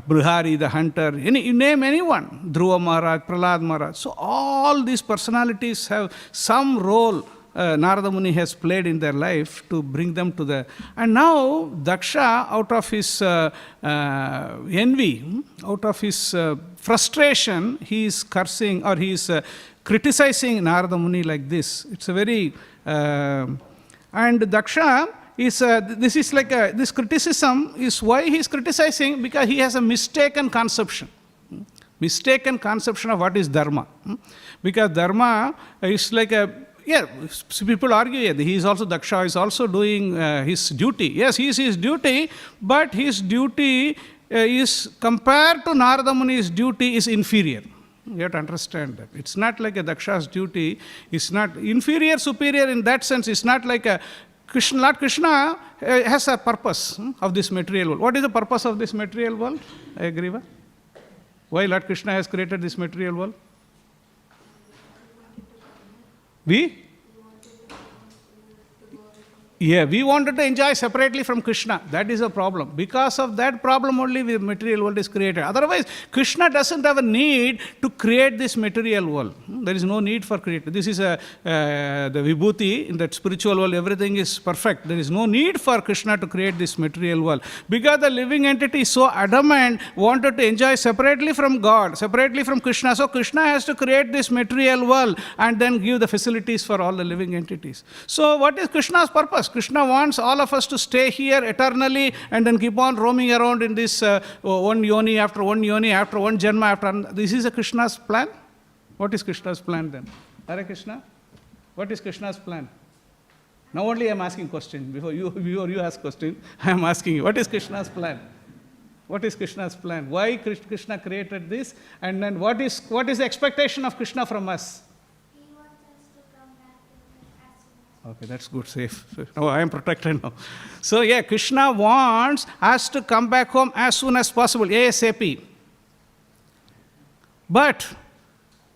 Brihari the hunter, you name anyone, Dhruva Maharaj, Prahlad Maharaj. So all these personalities have some role Narada Muni has played in their life to bring them to the... And now Daksha, out of his envy, out of his frustration, he is cursing, or he is criticizing Narada Muni like this. It's a very... and Daksha is... this is like this criticism is why he is criticizing, because he has a mistaken conception. Mistaken conception of what is dharma. Because dharma is like people argue, he is also Daksha, is also doing his duty. Yes, he is his duty, but his duty is compared to Narada Muni's duty is inferior. You have to understand that. It's not like a Daksha's duty. It's not inferior, superior in that sense. It's not like a Krishna. Lord Krishna has a purpose of this material world. What is the purpose of this material world? I agree with. Why Lord Krishna has created this material world? We wanted to enjoy separately from Krishna. That is a problem. Because of that problem only the material world is created. Otherwise, Krishna doesn't have a need to create this material world. There is no need for creating. This is the vibhuti. In that spiritual world, everything is perfect. There is no need for Krishna to create this material world. Because the living entity is so adamant, wanted to enjoy separately from God, separately from Krishna. So Krishna has to create this material world and then give the facilities for all the living entities. So what is Krishna's purpose? Krishna wants all of us to stay here eternally and then keep on roaming around in this one yoni after one janma after. This is a Krishna's plan? What is Krishna's plan then? Hare Krishna? What is Krishna's plan? Now only I am asking question. Before you ask question, I am asking you. What is Krishna's plan? What is Krishna's plan? Why Krishna created this? And then what is the expectation of Krishna from us? Okay, that's good, safe. Now I am protected now. So Krishna wants us to come back home as soon as possible, ASAP. But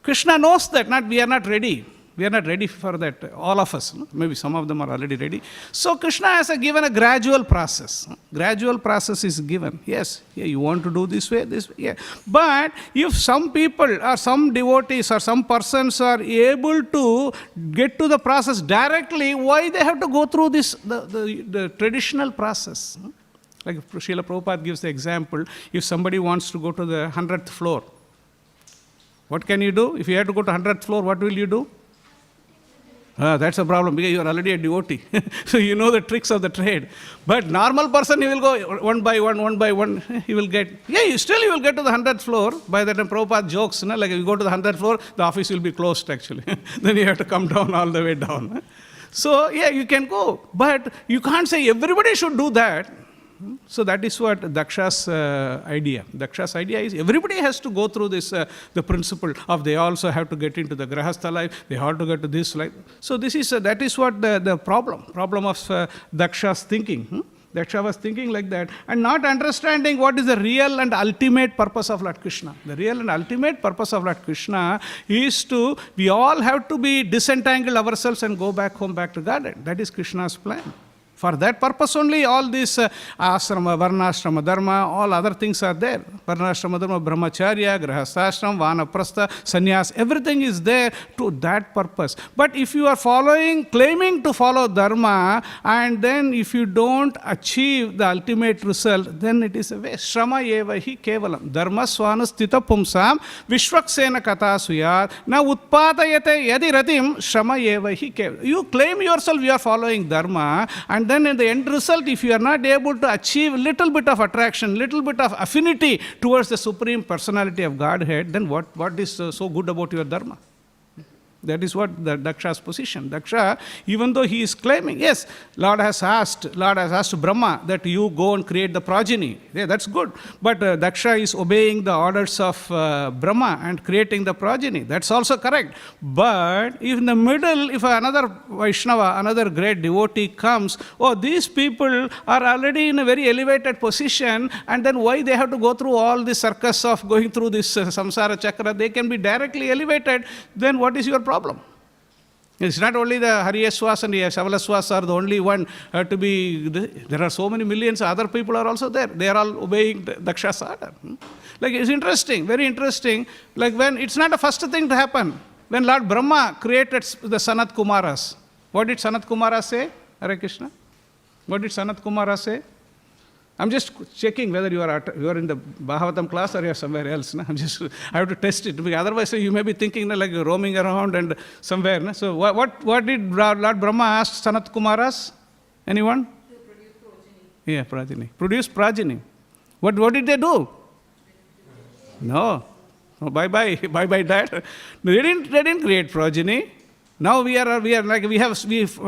Krishna knows that we are not ready. We are not ready for that, all of us. Maybe some of them are already ready. So Krishna has given a gradual process. Gradual process is given. Yes, you want to do this way, yeah. But if some people or some devotees or some persons are able to get to the process directly, why they have to go through this, the traditional process? Like Srila Prabhupada gives the example, if somebody wants to go to the 100th floor, what can you do? If you have to go to 100th floor, what will you do? That's a problem because you are already a devotee. So you know the tricks of the trade. But normal person, he will go one by one, he will get, you will get to the 100th floor. By that time Prabhupada jokes, like if you go to the 100th floor, the office will be closed actually. Then you have to come down all the way down. So you can go. But you can't say everybody should do that. So that is what Daksha's idea. Daksha's idea is everybody has to go through this, the principle of they also have to get into the Grahastha life, they have to get to this life. So this is that is what the problem of Daksha's thinking. Daksha was thinking like that and not understanding what is the real and ultimate purpose of Lord Krishna. The real and ultimate purpose of Lord Krishna is we all have to be disentangle ourselves and go back home, back to garden. That is Krishna's plan. For that purpose only all this ashrama, varnashrama, dharma, all other things are there. Varnashrama, dharma, brahmacharya, grahasthashram, vanaprastha, sannyas, everything is there to that purpose. But if you are claiming to follow dharma, and then if you don't achieve the ultimate result, then it is a waste. Shrama eva hi kevalam. Dharma swanastita pumsam vishwaksena kata suyat na utpadayate yadi ratim shrama eva hi kevalam. You claim yourself you are following dharma, and then in the end result, if you are not able to achieve a little bit of attraction, little bit of affinity towards the Supreme Personality of Godhead, then what is so good about your dharma? That is what the Daksha's position. Daksha, even though he is claiming, yes, Lord has asked Brahma that you go and create the progeny. Yeah, that's good. But Daksha is obeying the orders of Brahma and creating the progeny. That's also correct. But if in the middle, if another Vaishnava, another great devotee comes, these people are already in a very elevated position, and then why they have to go through all this circus of going through this samsara chakra? They can be directly elevated. Then what is your problem? It's not only the Hariyaswas and the Shavalaswas are the only one to be. There are so many millions of other people are also there. They are all obeying Daksha's order. Like it's interesting, very interesting. Like when it's not the first thing to happen. When Lord Brahma created the Sanat Kumaras, what did Sanat Kumara say? Hare Krishna. What did Sanat Kumara say? I'm just checking whether you are in the Bhagavatam class or you are somewhere else. No? I have to test it, because otherwise you may be thinking like you're roaming around and somewhere. No? So what did Lord Brahma ask Sanat Kumaras? Anyone? To produce progeny. Yeah, progeny. Produce progeny. What did they do? No. No, bye-bye, bye-bye dad. They didn't create progeny. Now we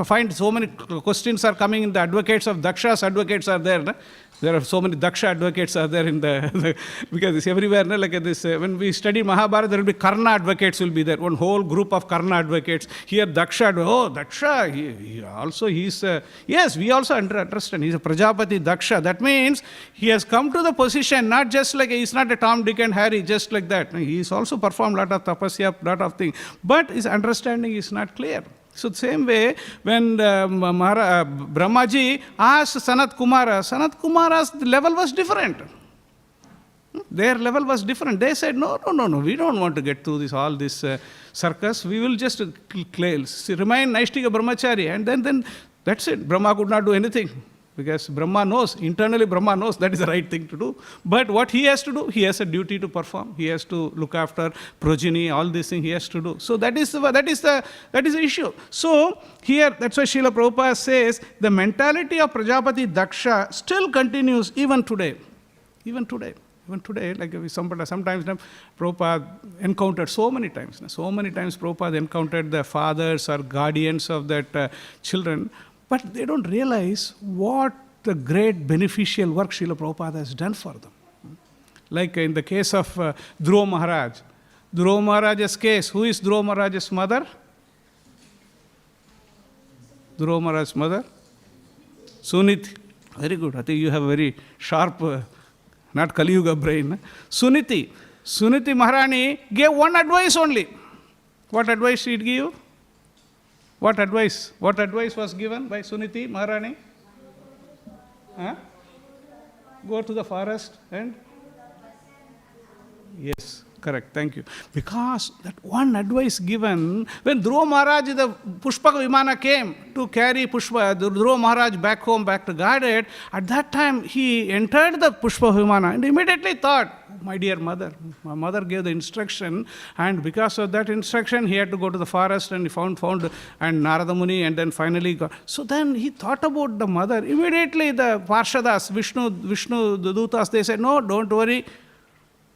find so many questions are coming in the advocates of Daksha's advocates are there. No? There are so many Daksha advocates are there in because it's everywhere. No? Like this, when we study Mahabharata, there will be Karna advocates will be there. One whole group of Karna advocates. Here Daksha, Daksha, yes, we also understand. He's a Prajapati Daksha. That means he has come to the position, not just like, he's not a Tom, Dick and Harry, just like that. He's also performed a lot of tapasya, lot of things. But his understanding is not clear. So the same way, when Brahmaji asked Sanat Kumara's level was different. Their level was different. They said, no, we don't want to get through all this circus. We will just remain Naishtika Brahmachari. And then that's it. Brahma could not do anything. Because Brahma knows, internally Brahma knows that is the right thing to do. But what he has to do, he has a duty to perform. He has to look after progeny, all these things he has to do. So that is the issue. So here, that's why Srila Prabhupada says, the mentality of Prajapati Daksha still continues even today. Even today, like sometimes Prabhupada encountered so many times Prabhupada encountered the fathers or guardians of that children. But they don't realize what the great beneficial work Srila Prabhupada has done for them. Like in the case of Dhruva Maharaj. Dhruva Maharaj's case, who is Dhruva Maharaj's mother? Dhruva Maharaj's mother? Suniti. Very good. I think you have a very sharp, not Kali Yuga brain. Suniti. Suniti Maharani gave one advice only. What advice did he give? What advice was given by Suniti Maharani? Go to the forest and? Yes, correct, thank you. Because that one advice given, when Dhruva Maharaj, the Pushpaka Vimana came to carry Dhruva Maharaj back home, back to Godhead, at that time he entered the Pushpaka Vimana and immediately thought, my dear mother, my mother gave the instruction, and because of that instruction, he had to go to the forest and he found and Narada Muni, and then finally got. So then he thought about the mother. Immediately the Parshadas, Vishnu, the Dutas, they said, no, don't worry,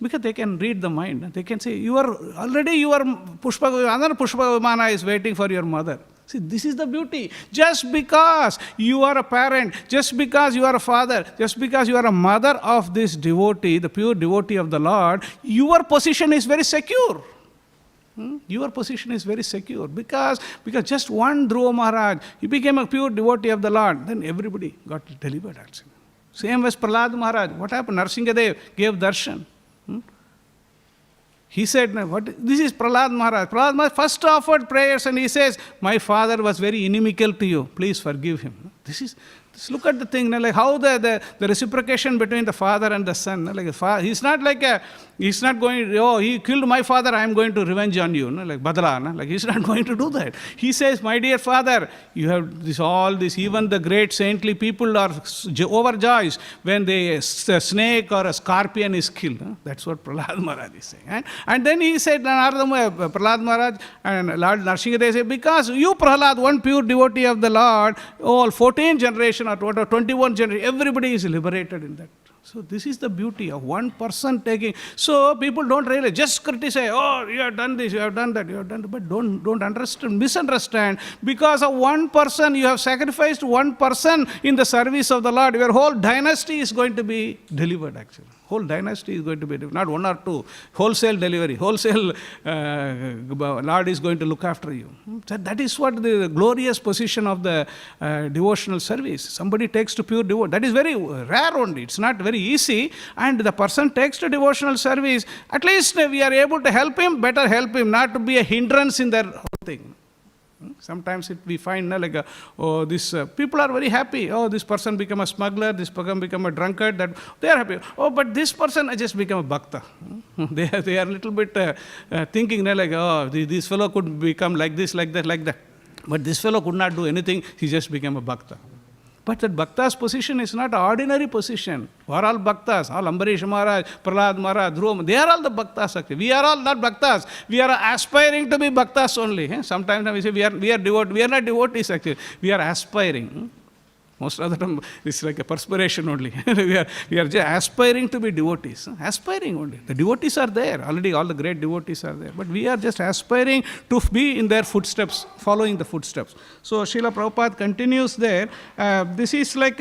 because they can read the mind. They can say, another Pushpaka Vimana is waiting for your mother. See, this is the beauty. Just because you are a parent, just because you are a father, just because you are a mother of this devotee, the pure devotee of the Lord, your position is very secure. Your position is very secure. Because just one Dhruva Maharaj, he became a pure devotee of the Lord, then everybody got delivered actually. Same as Prahlad Maharaj. What happened? Narsingadev gave darshan. He said, this is Prahlad Maharaj. Prahlad Maharaj first offered prayers and he says, my father was very inimical to you. Please forgive him. Just look at the thing, like how the reciprocation between the father and the son. Like he's not going, he killed my father, I am going to revenge on you. Like Badala. Like he's not going to do that. He says, my dear father, you have all this, even the great saintly people are overjoyed when a snake or a scorpion is killed. That's what Prahlad Maharaj is saying. And then he said, Prahlad Maharaj and Lord Narsingadev said, because you, Prahlad, one pure devotee of the Lord, all 14 generations or 21 generation, everybody is liberated in that. So this is the beauty of one person taking. So people don't realize, just criticize, you have done this, you have done that, you have done that, but don't understand, misunderstand. Because of one person, you have sacrificed one person in the service of the Lord. Your whole dynasty is going to be delivered actually. Whole dynasty is going to be delivered, not one or two. Wholesale delivery, wholesale Lord is going to look after you. So that is what the glorious position of the devotional service. Somebody takes to pure devotion. That is very rare only. It's not very easy. And the person takes to devotional service, at least we are able to help him, better help him, not to be a hindrance in their whole thing. Sometimes we find people are very happy. This person become a smuggler, this person become a drunkard, that they are happy. But this person just become a bhakta. They are a little bit thinking this fellow could become like this, like that, like that. But this fellow could not do anything, he just became a bhakta. But that bhakta's position is not an ordinary position. We are all bhaktas. All Ambarish Maharaj, Prahlad Maharaj, Dhruva, they are all the bhaktas actually. We are all not bhaktas. We are aspiring to be bhaktas only. Sometimes we say we are not devotees actually. We are aspiring. Most of the time, it's like a perspiration only. we are just aspiring to be devotees. Aspiring only. The devotees are there. Already all the great devotees are there. But we are just aspiring to be in their footsteps, following the footsteps. So Srila Prabhupada continues there. This is like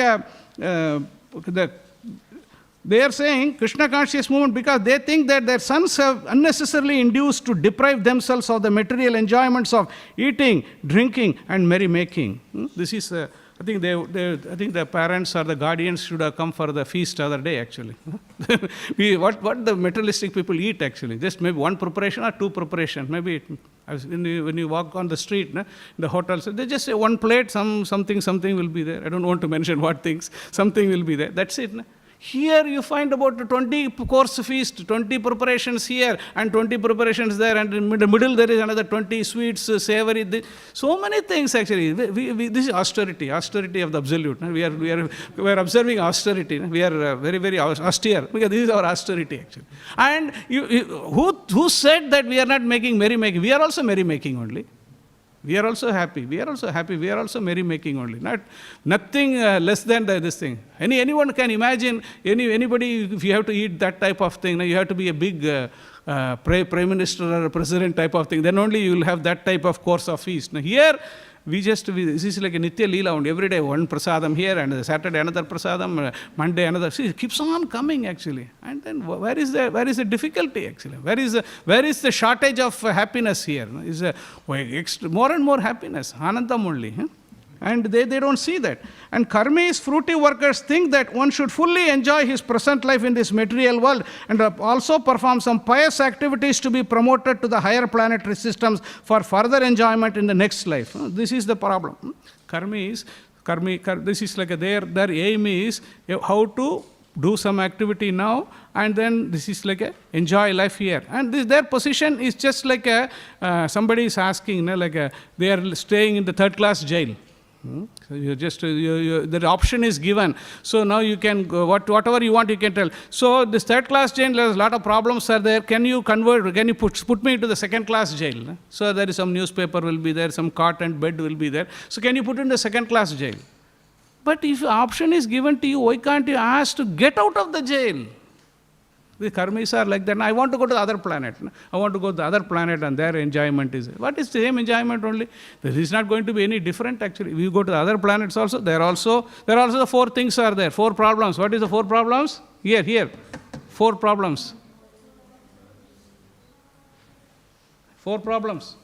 they are saying Krishna conscious movement because they think that their sons have unnecessarily induced to deprive themselves of the material enjoyments of eating, drinking, and merrymaking. This is, I think the parents or the guardians should have come for the feast the other day actually. What the materialistic people eat actually? Just maybe one preparation or two preparation. Maybe when you walk on the street, the hotels, they just say one plate, something will be there. I don't want to mention what things. Something will be there. That's it. Here you find about 20 course feast, 20 preparations here and 20 preparations there, and in the middle there is another 20 sweets, savory, so many things actually. This is austerity of the absolute. We are observing austerity. We are very, very austere because this is our austerity actually. And who said that we are not making merrymaking? We are also merrymaking only. We are also happy. We are also happy. We are also merrymaking only. Nothing less than this thing. Anyone can imagine, anybody, if you have to eat that type of thing, you have to be a big prime minister or a president type of thing. Then only you will have that type of course of feast. Now here, this is like a Nitya Leela only. Every day one prasadam here, and Saturday another prasadam, Monday another. See, it keeps on coming actually. And then where is the difficulty actually? Where is the shortage of happiness here? Is more and more happiness, anandam only. And they don't see that. And karmis, fruity workers, think that one should fully enjoy his present life in this material world and also perform some pious activities to be promoted to the higher planetary systems for further enjoyment in the next life. This is the problem. Karmis, this is like their aim is how to do some activity now, and then this is like a enjoy life here. And their position is just like somebody is asking, they are staying in the third class jail. So the option is given. So now you can go, whatever you want, you can tell. So this third class jail, there's a lot of problems are there. Can you convert? Can you put me into the second class jail? So there is some newspaper will be there, some cot and bed will be there. So can you put in the second class jail? But if option is given to you, why can't you ask to get out of the jail? The karmis are like that. I want to go to the other planet. I want to go to the other planet, and their enjoyment is. What is the same enjoyment only? This is not going to be any different actually. We go to the other planets also. There are also the four things are there. 4 problems. What is the 4 problems? Here. 4 problems. 4 problems.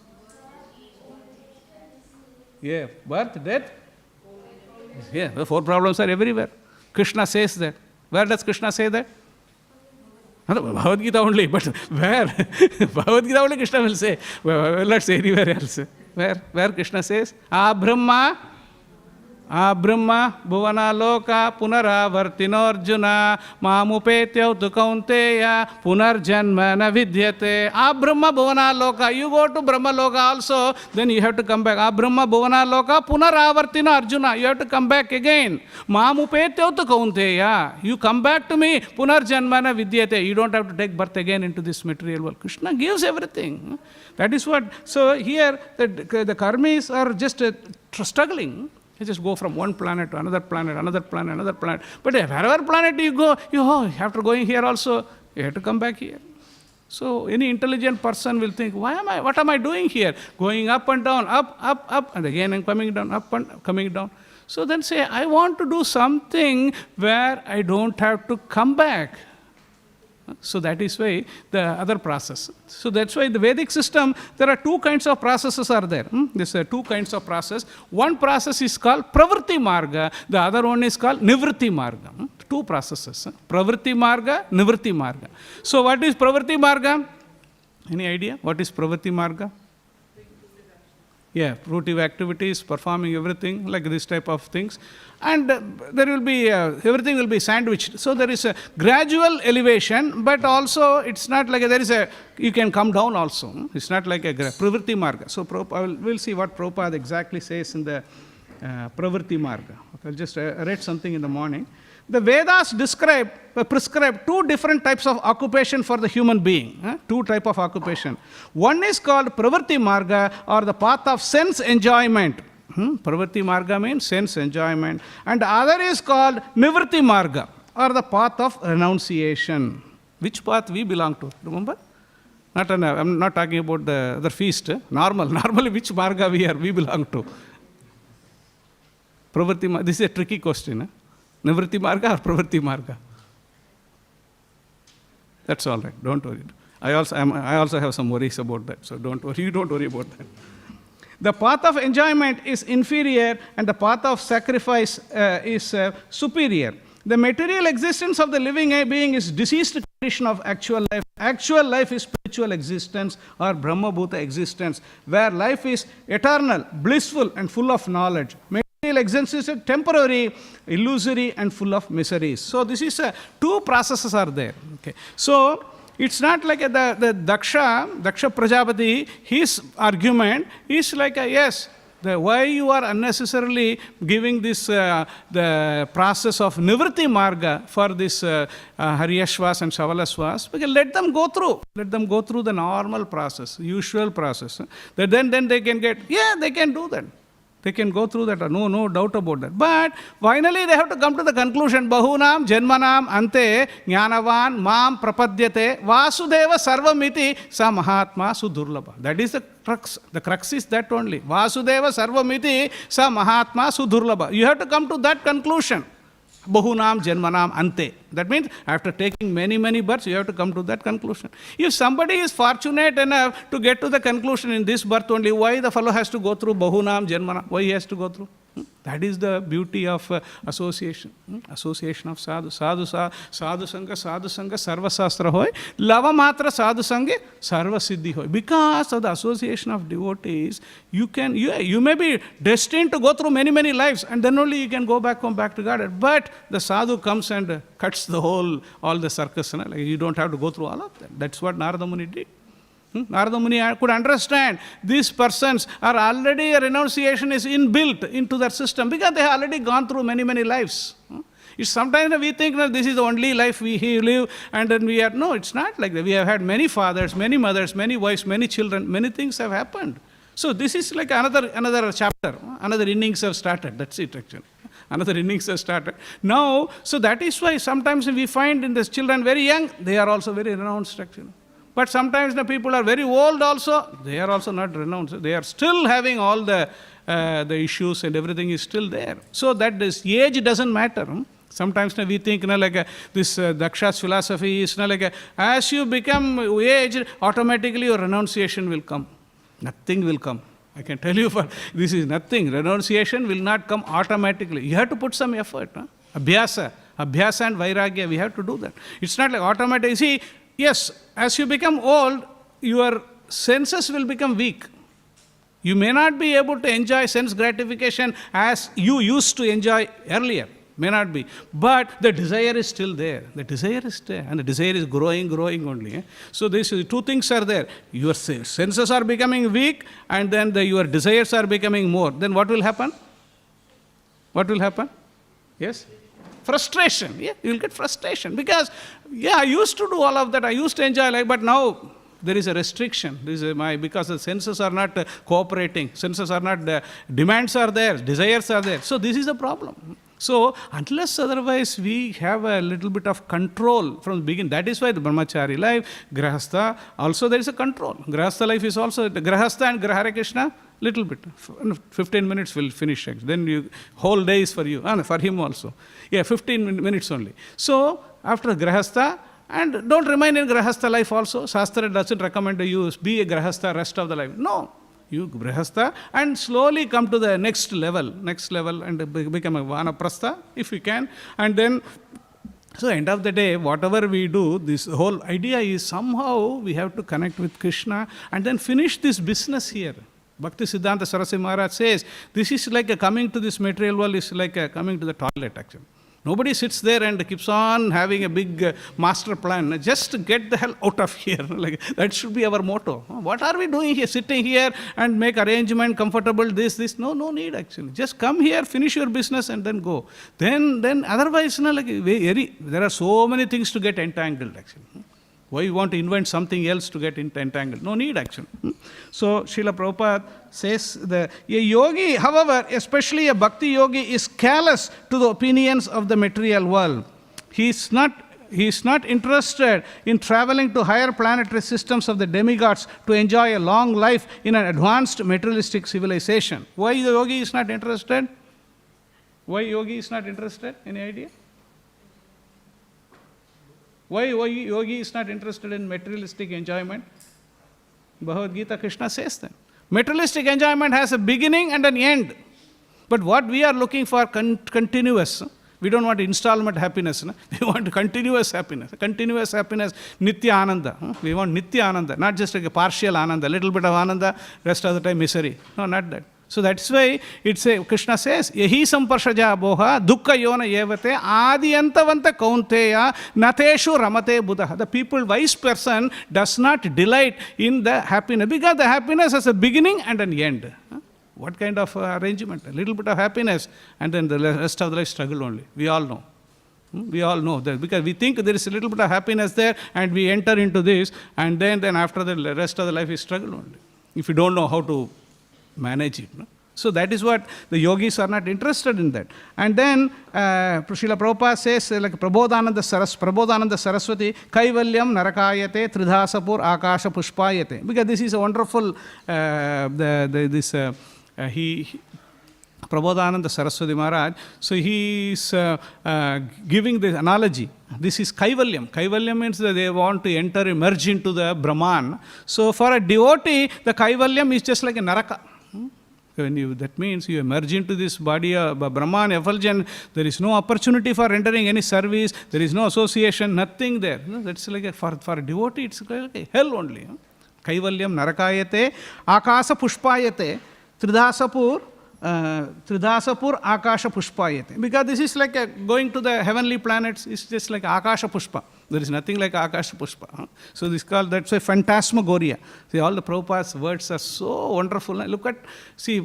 Yeah, birth, death. Yeah, the 4 problems are everywhere. Krishna says that. Where does Krishna say that? Bhagavad Gita only, but where? Bhagavad Gita only Krishna will say. Well, let's say anywhere else. Where Krishna says, Brahma bhuvana loka punaravartino arjuna mamupetya tu kaunteya punarjanma na vidyate. Brahma bhuvana loka. You go to Brahma loka also, then you have to come back. Brahma bhuvana loka punaravartino arjuna. You have to come back again. Mamupetya tu kaunteya. You come back to me. Punarjanma na vidyate. You don't have to take birth again into this material world. Krishna gives everything. That is what. So here the karmis are just struggling. You just go from one planet to another planet, another planet, another planet. But wherever planet you go, after going here also, you have to come back here. So any intelligent person will think, what am I doing here? Going up and down, up, and again and coming down, up and coming down. So then say, I want to do something where I don't have to come back. So that is why the other process. So that's why the Vedic system, there are 2 kinds of processes are there. There are 2 kinds of process. One process is called Pravritti Marga. The other one is called Nivritti Marga. 2 processes. Pravritti Marga, Nivritti Marga. So what is Pravritti Marga? Any idea? What is Pravritti Marga? Yeah, fruitive activities, performing everything, like this type of things. And there will be, everything will be sandwiched. So there is a gradual elevation, but also it's not like you can come down also. It's not like a Pravritti Marga. So we'll see what Prabhupada exactly says in the Pravritti Marga. Okay, I'll just read something in the morning. The Vedas prescribe 2 different types of occupation for the human being. 2 types of occupation. One is called Pravritti Marga, or the path of sense enjoyment. Pravritti marga means sense enjoyment. And the other is called nivritti marga, or the path of renunciation. Which path we belong to? Remember? I'm not talking about the other feast. Normally which marga we belong to? Pravritti marga. This is a tricky question. Nivritti marga or pravritti marga? That's all right. Don't worry. I also have some worries about that. So don't worry. You don't worry about that. The path of enjoyment is inferior and the path of sacrifice is superior. The material existence of the living being is diseased condition of actual life. Actual life is spiritual existence or Brahma Bhuta existence, where life is eternal, blissful and full of knowledge. Material existence is temporary, illusory and full of miseries. So this is two processes are there. Okay. So it's not like the Daksha Prajapati, his argument is like yes, why you are unnecessarily giving this the process of nivritti marga for this Haryashvas and Shavalasvas, because let them go through the normal process, usual process. Then they can get, they can do that. They can go through that, no doubt about that. But finally they have to come to the conclusion, Bahunam Janmanam Ante Jnanavan Mam Prapadyate Vasudeva Sarvamiti Sa Mahatma Sudurlabha. That is the crux. The crux is that only. Vasudeva Sarvamiti Sa Mahatma Sudurlabha. You have to come to that conclusion. Bahunam Janmanam Ante. That means after taking many births, you have to come to that conclusion. If somebody is fortunate enough to get to the conclusion in this birth only, why the fellow has to go through Bahunam Janmanam? Why he has to go through? That is the beauty of association. Association of sadhu. Sadhu sangha, sarva sastra hoy. Lava matra sadhu sangha, sarva siddhi hoy. Because of the association of devotees, you may be destined to go through many lives, and then only you can go back to God. But the sadhu comes and cuts all the circus. Like you don't have to go through all of that. That's what Narada Muni did. Narada Muni could understand these persons are already, a renunciation is inbuilt into their system because they have already gone through many lives. It's sometimes we think that this is the only life we live and then we are, no, it's not like that. We have had many fathers, many mothers, many wives, many children, many things have happened. So this is like another chapter, another innings have started, that's it actually. Another innings has started. Now, so that is why sometimes we find in the children very young, they are also very renounced actually. But sometimes the people are very old also, they are also not renounced. They are still having all the issues and everything is still there. So that this age doesn't matter. Sometimes we think this Daksha's philosophy is as you become aged, automatically your renunciation will come. Nothing will come. I can tell you this is nothing. Renunciation will not come automatically. You have to put some effort. Abhyasa and Vairagya, we have to do that. It's not like automatic. See, yes, as you become old, your senses will become weak. You may not be able to enjoy sense gratification as you used to enjoy earlier. May not be. But the desire is still there. The desire is there. And the desire is growing only. So these two things are there. Your senses are becoming weak and then your desires are becoming more. Then what will happen? What will happen? Yes? Frustration. Yeah, you will get frustration. Because, I used to do all of that. I used to enjoy life. But now there is a restriction. Because the senses are not cooperating. Senses are not, demands are there. Desires are there. So this is a problem. So, unless otherwise we have a little bit of control from the beginning, that is why the Brahmachari life, Grahastha, also there is a control. Grahastha life is also, the Grahastha and Hare Krishna, little bit, 15 minutes will finish. Then whole day is for you, and for him also. 15 minutes only. So, after Grahastha, and don't remain in Grahastha life also. Shastra doesn't recommend you be a Grahastha rest of the life. No. You Grihastha and slowly come to the next level and become a Vanaprastha if you can. And then, so end of the day, whatever we do, this whole idea is somehow we have to connect with Krishna and then finish this business here. Bhaktisiddhanta Saraswati Maharaj says, this is like coming to this material world is like coming to the toilet actually. Nobody sits there and keeps on having a big master plan. Just get the hell out of here. That should be our motto. What are we doing here? Sitting here and make arrangement, comfortable, this. No need actually. Just come here, finish your business and then go. Then otherwise, there are so many things to get entangled actually. Why you want to invent something else to get entangled? No need, actually. So, Srila Prabhupada says a yogi, however, especially a bhakti yogi, is callous to the opinions of the material world. He is not interested in traveling to higher planetary systems of the demigods to enjoy a long life in an advanced materialistic civilization. Why the yogi is not interested? Why yogi is not interested? Any idea? Why yogi is not interested in materialistic enjoyment? Bhagavad Gita, Krishna says that. Materialistic enjoyment has a beginning and an end. But what we are looking for, continuous. We don't want installment happiness. We want continuous happiness. Continuous happiness, nitya ananda. We want nitya ananda, not just like a partial ananda, little bit of ananda, rest of the time misery. No, not that. So that's why Krishna says, Yahi samparsaja boha dukkha yona yevate adiyantavanta kaunteya nateshu ramate buddha. The people, wise person, does not delight in the happiness, because the happiness has a beginning and an end. What kind of arrangement? A little bit of happiness, and then the rest of the life struggle only. We all know. We all know that, because we think there is a little bit of happiness there, and we enter into this, and then after the rest of the life is struggle only, if you don't know how to manage it. No? So that is what the yogis are not interested in that. And then Srila Prabhupada says, like Prabodhananda Saraswati, Kaivalyam Narakayate Tridhasapur Akasha Pushpayate. Because this is a wonderful, Prabodhananda Saraswati Maharaj, so he is giving this analogy. This is Kaivalyam. Kaivalyam means that they want to merge into the Brahman. So for a devotee, the Kaivalyam is just like a Naraka. That means you emerge into this body of Brahman, effulgence, there is no opportunity for rendering any service, there is no association, nothing there. That's like for a devotee, it's like hell only. Kaivalyam Narakayate, Akasa Pushpayate, Tridhasapur Akasha Pushpayate. Because this is like going to the heavenly planets, it's just like Akasha Pushpa. There is nothing like Akasha Pushpa. So this is called, that's why phantasmagoria. See, all the Prabhupada's words are so wonderful. Look at, see,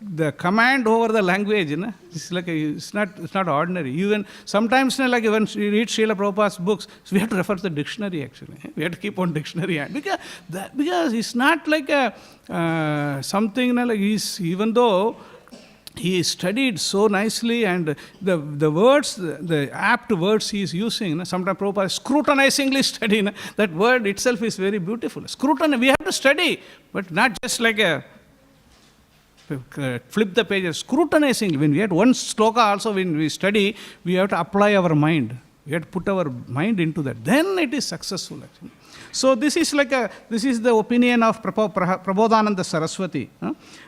the command over the language, it's like it's not ordinary. Even sometimes, like when we read Srila Prabhupada's books, so we have to refer to the dictionary actually. We have to keep on dictionary. Because it's not like something like even though he studied so nicely, and the words, the apt words he is using, sometimes Prabhupada scrutinizingly study. That word itself is very beautiful. Scrutiny, we have to study, but not just like flip the pages. Scrutinizingly, when we had one sloka also, when we study, we have to apply our mind. We have to put our mind into that. Then it is successful actually. So this is the opinion of Prabodhananda Saraswati.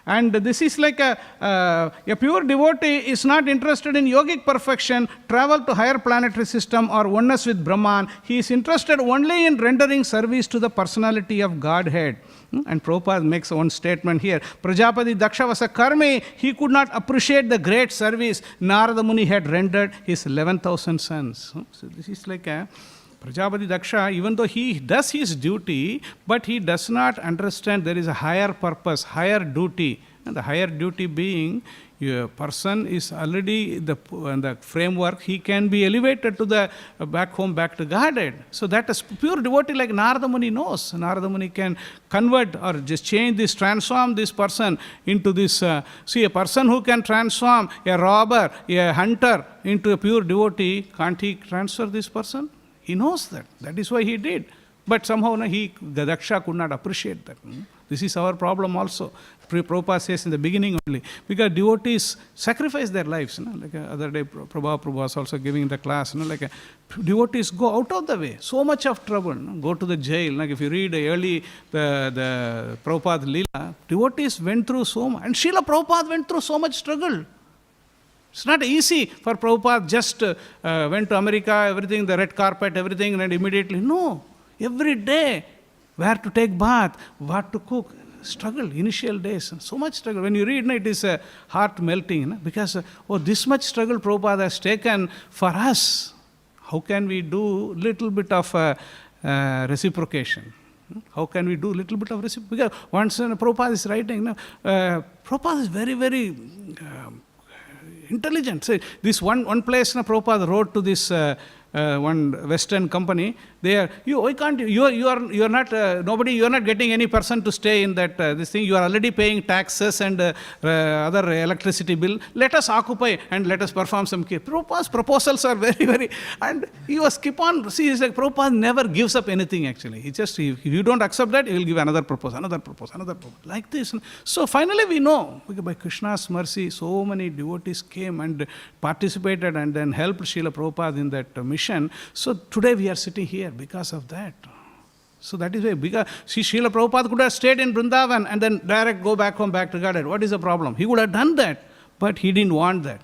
And this is like a pure devotee is not interested in yogic perfection, travel to higher planetary system, or oneness with Brahman. He is interested only in rendering service to the personality of Godhead. And Prabhupada makes one statement here. Prajapati Daksha was a karmi. He could not appreciate the great service Narada Muni had rendered his 11,000 sons. So this is like a Prajapati Daksha, even though he does his duty, but he does not understand there is a higher purpose, higher duty. And the higher duty being, a person is already in the framework, he can be elevated to the back home, back to Godhead. So that is pure devotee like Narada Muni knows. Narada Muni can convert or just change this, transform this person into this. See, a person who can transform a robber, a hunter into a pure devotee, can't he transfer this person? He knows that. That is why he did. But somehow the Daksha could not appreciate that. This is our problem also. Prabhupada says in the beginning only. Because devotees sacrifice their lives. Like other day, Prabhupada was also giving the class. Like devotees go out of the way. So much of trouble. Go to the jail. Like if you read early the Prabhupada Leela, devotees went through so much. And Srila Prabhupada went through so much struggle. It's not easy for Prabhupada just went to America, everything, the red carpet, everything, and immediately. No. Every day, where to take bath, what to cook. Struggle, initial days. So much struggle. When you read, it is heart melting. Because, this much struggle Prabhupada has taken for us. How can we do little bit of reciprocation? How can we do little bit of reciprocation? Because once Prabhupada is writing, Prabhupada is very, very intelligent. Say, this one place Prabhupada wrote to this one Western company. They are, why can't you are not nobody, you are not getting any person to stay in that this thing. You are already paying taxes and other electricity bill. Let us occupy and let us perform some care. Prabhupada's proposals are very, very, and he was keep on. See, it's like Prabhupada never gives up anything actually. He just, if you don't accept that, he will give another proposal, like this. So finally we know, by Krishna's mercy, so many devotees came and participated and then helped Srila Prabhupada in that mission. So today we are sitting here because of that. So that is why, because Srila Prabhupada could have stayed in Vrindavan and then direct go back home, back to Godhead. What is the problem? He would have done that, but he didn't want that.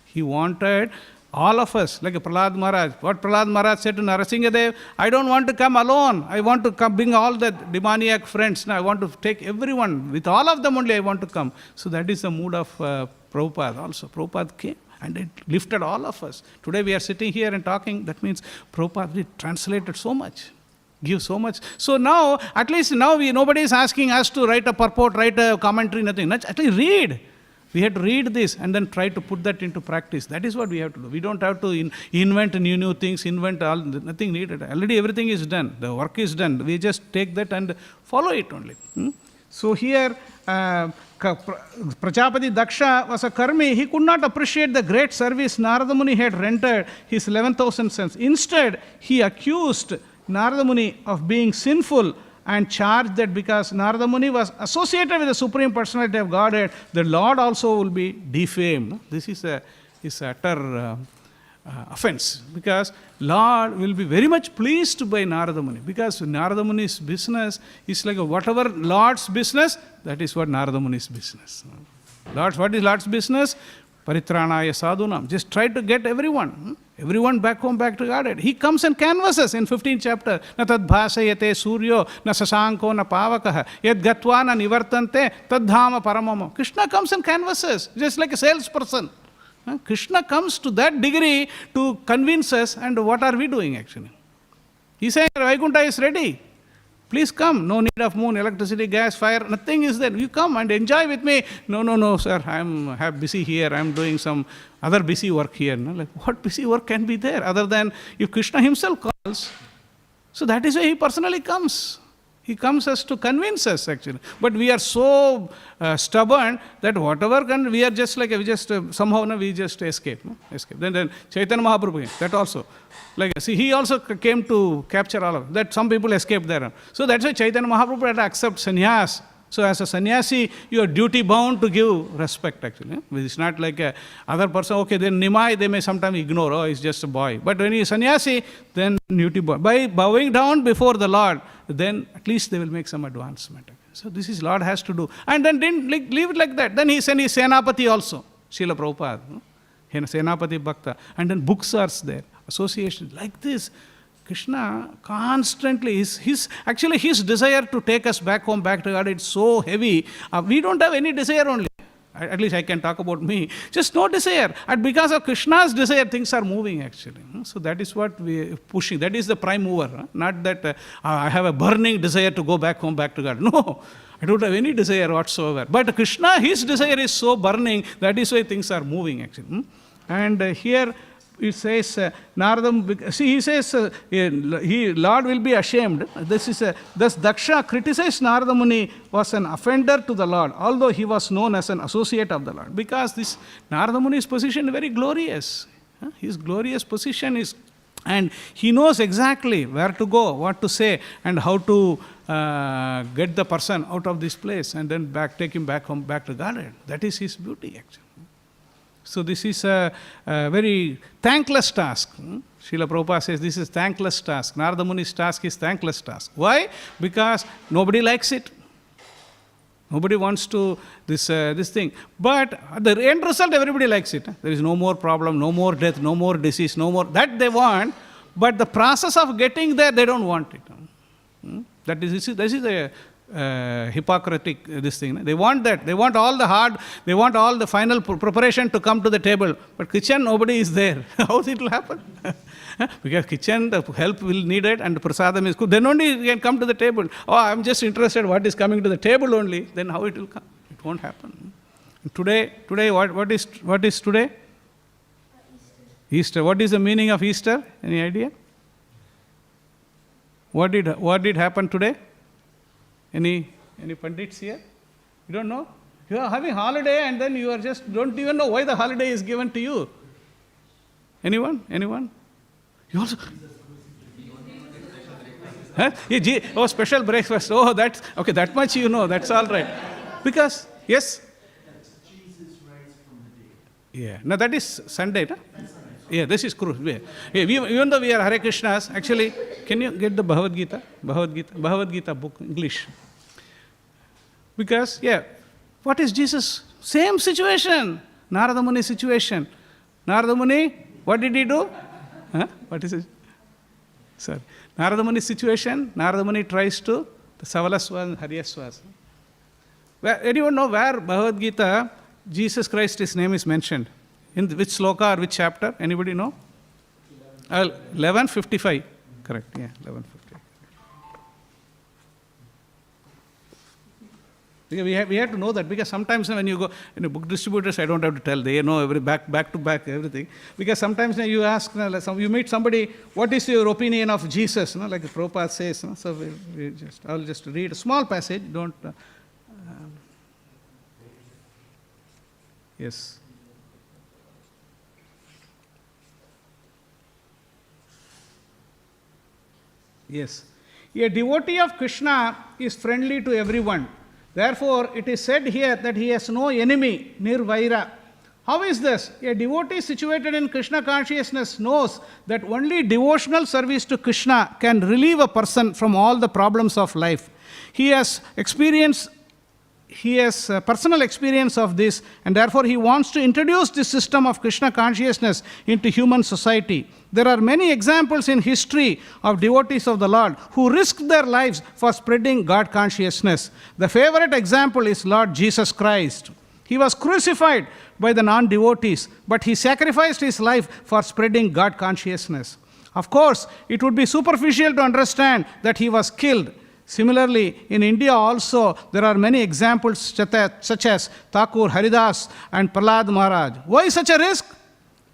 He wanted all of us, like Prahlad Maharaj. What Prahlad Maharaj said to Narasimhadev, I don't want to come alone. I want to come, bring all the demoniac friends. Now I want to take everyone. With all of them only I want to come. So that is the mood of Prabhupada also. Prabhupada came and it lifted all of us. Today we are sitting here and talking. That means Prabhupada translated so much. Give so much. So now, at least now nobody is asking us to write a purport, write a commentary, nothing. At least read. We have to read this and then try to put that into practice. That is what we have to do. We don't have to invent new things, nothing needed. Already everything is done. The work is done. We just take that and follow it only. So here, Prajapati Daksha was a karmi. He could not appreciate the great service Narada Muni had rendered his 11,000 sons. Instead, he accused Narada Muni of being sinful and charged that because Narada Muni was associated with the Supreme Personality of Godhead, the Lord also will be defamed. This is utter offense, because Lord will be very much pleased by Narada Muni, because Narada Muni's business is like whatever Lord's business, that is what Narada Muni's business. What is Lord's business? Paritranaya sadhunam. Just try to get everyone back home, back to Godhead. He comes and canvasses in 15th chapter. Na tad bhasayate suryo, na sasanko na pavakaha, yad gatva na nivartante, tad dhama paramamo. Krishna comes and canvasses, just like a salesperson. Krishna comes to that degree to convince us, and what are we doing actually? He's saying, Vaikuntha is ready. Please come. No need of moon, electricity, gas, fire, nothing is there. You come and enjoy with me. No, sir, I'm busy here. I'm doing some other busy work here. No? Like, what busy work can be there other than if Krishna himself calls? So that is why he personally comes. He comes as to convince us actually. But we are so stubborn that whatever we are just like, somehow we just escape. Then Chaitanya Mahaprabhu came, that also. Like, see, he also came to capture all of that. Some people escaped there. So that's why Chaitanya Mahaprabhu had to accept sannyas. So as a sannyasi, you are duty bound to give respect actually. It's not like a other person, okay, then Nimai, they may sometimes ignore, oh, he's just a boy. But when he is sannyasi, then duty bound. By bowing down before the Lord, then at least they will make some advancement. So this is Lord has to do. And then didn't leave it like that. Then he sent his Senapati also, Srila Prabhupada. Senapati Bhakta. And then books are there, association like this. Krishna constantly, his desire to take us back home, back to God, it's so heavy. We don't have any desire only. At least I can talk about me. Just no desire. And because of Krishna's desire, things are moving actually. So that is what we are pushing. That is the prime mover. Not that I have a burning desire to go back home, back to God. No, I don't have any desire whatsoever. But Krishna, his desire is so burning, that is why things are moving actually. And here, it says, Narada, see, he says, Lord will be ashamed. Thus Daksha criticized Narada Muni was an offender to the Lord, although he was known as an associate of the Lord. Because this Narada Muni's position is very glorious. His glorious position is, and he knows exactly where to go, what to say, and how to get the person out of this place, and then take him back home, back to Godhead. That is his beauty actually. So this is a very thankless task. Srila Prabhupada says this is thankless task. Narada Muni's task is thankless task. Why? Because nobody likes it. Nobody wants to this thing. But the end result, everybody likes it. There is no more problem, no more death, no more disease, no more. That they want. But the process of getting there, they don't want it. This is a Hippocratic this thing. They want that. They want all the final preparation to come to the table. But kitchen, nobody is there. How it will happen? Because kitchen, the help will need it, and the prasadam is good. Then only you can come to the table. Oh, I'm just interested what is coming to the table only. Then how it will come? It won't happen. Today, what is today? Easter. What is the meaning of Easter? Any idea? What did happen today? Any pandits here? You don't know? You are having holiday and then you are just don't even know why the holiday is given to you. Anyone? You also. Huh? Yeah, oh, special breakfast. Oh, that's okay. That much you know. That's all right. Because yes. Yeah. No, that is Sunday. No? Yeah, this is true. Yeah, even though we are Hare Krishnas, actually, can you get the Bhagavad Gita book, English? Because, yeah, what is Jesus? Same situation. Narada Muni situation. Narada Muni, what did he do? Huh? What is it? Sorry. Narada Muni situation, Narada Muni tries to, the Savalaswas and Haryaswas. Anyone know where Bhagavad Gita, Jesus Christ, his name is mentioned? In which sloka or which chapter? Anybody know? 11:55. Correct, yeah, 11:55. We have to know that, because sometimes when you go in book distributors, I don't have to tell, they know every back to back everything. Because sometimes you ask, you meet somebody, what is your opinion of Jesus? Like Prabhupada says. So I'll just read a small passage. Don't. Yes. Yes. A devotee of Krishna is friendly to everyone. Therefore, it is said here that he has no enemy, nirvaira. How is this? A devotee situated in Krishna consciousness knows that only devotional service to Krishna can relieve a person from all the problems of life. He has personal experience of this, and therefore he wants to introduce this system of Krishna consciousness into human society. There are many examples in history of devotees of the Lord who risked their lives for spreading God consciousness. The favorite example is Lord Jesus Christ. He was crucified by the non-devotees, but he sacrificed his life for spreading God consciousness. Of course, it would be superficial to understand that he was killed. Similarly, in India also, there are many examples such as Thakur Haridas and Prahlad Maharaj. Why such a risk?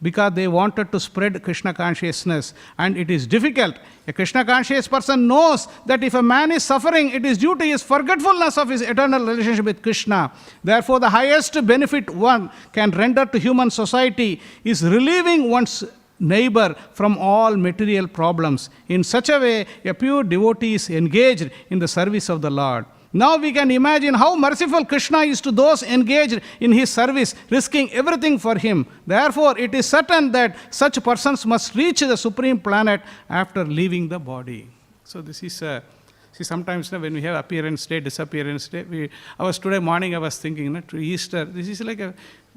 Because they wanted to spread Krishna consciousness, and it is difficult. A Krishna conscious person knows that if a man is suffering, it is due to his forgetfulness of his eternal relationship with Krishna. Therefore, the highest benefit one can render to human society is relieving one's neighbor from all material problems. In such a way, a pure devotee is engaged in the service of the Lord. Now we can imagine how merciful Krishna is to those engaged in his service, risking everything for him. Therefore, it is certain that such persons must reach the supreme planet after leaving the body. So this is see, sometimes when we have appearance day, disappearance day, today morning I was thinking, to Easter, this is like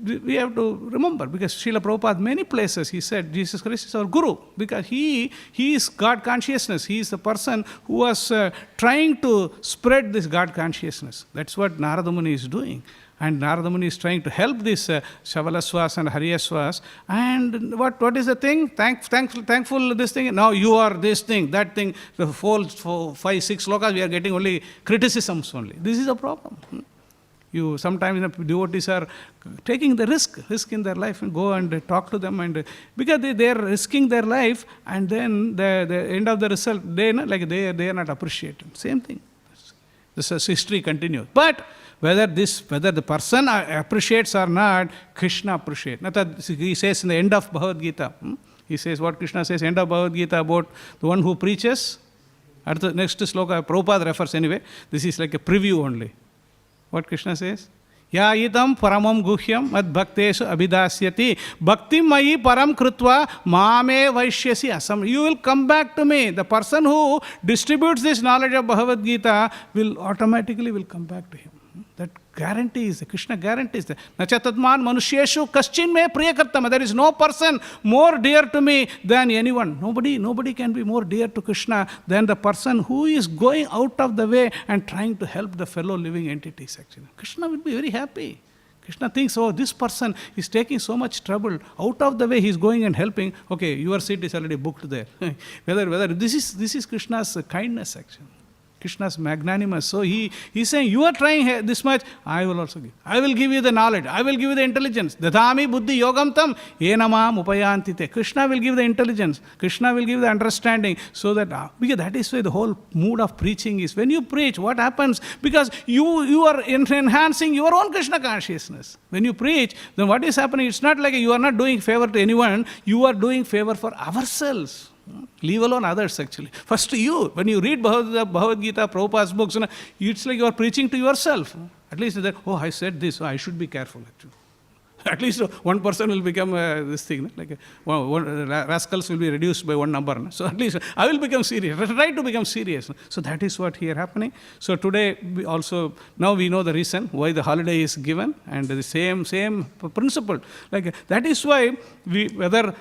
we have to remember, because Srila Prabhupada, many places, he said Jesus Christ is our Guru, because he is God consciousness. He is the person who was trying to spread this God consciousness. That's what Narada Muni is doing. And Narada Muni is trying to help these Shavalaswas and Haryaswas. And what is the thing? Thankful this thing. Now you are this thing, that thing. The 4, 5, 6 slokas, we are getting only criticisms only. This is a problem. Sometimes devotees are taking the risk in their life, and go and talk to them, and because they are risking their life, and then the end of the result, they are not appreciated. Same thing. This history continues. But whether the person appreciates or not, Krishna appreciates. He says in the end of Bhagavad Gita, he says what Krishna says, end of Bhagavad Gita, about the one who preaches. At the next sloka, Prabhupada refers anyway. This is like a preview only. What Krishna says? Ya idam paramam guhyam mad bhakteshu abhidasyati bhaktim mayi param krutva mame vaishyasi asam. You will come back to me. The person who distributes this knowledge of Bhagavad Gita will automatically come back to him. That guarantees, Krishna guarantees that. Nacha tadman manusyeshu kaschin me priyakartama. There is no person more dear to me than anyone. Nobody can be more dear to Krishna than the person who is going out of the way and trying to help the fellow living entities, actually. Krishna will be very happy. Krishna thinks, oh, this person is taking so much trouble. Out of the way he is going and helping. Okay, your seat is already booked there. whether this is Krishna's kindness, actually. Krishna is magnanimous. So he's saying, you are trying this much, I will also give. I will give you the knowledge. I will give you the intelligence. Dadami buddhi yogam tam yenamam upayantite. Krishna will give the intelligence. Krishna will give the understanding. So that, because that is why the whole mood of preaching is, when you preach, what happens? Because you are enhancing your own Krishna consciousness. When you preach, then what is happening? It's not like you are not doing favor to anyone. You are doing favor for ourselves. Leave alone others actually. First to you. When you read Bhagavad Gita, Prabhupada's books, it's like you are preaching to yourself. At least that, oh, I said this, so I should be careful actually. At least one person will become this thing. Like rascals will be reduced by one number. So at least I will become serious. Try to become serious. So that is what here happening. So today we also, now we know the reason why the holiday is given, and the same principle. Like that is why whether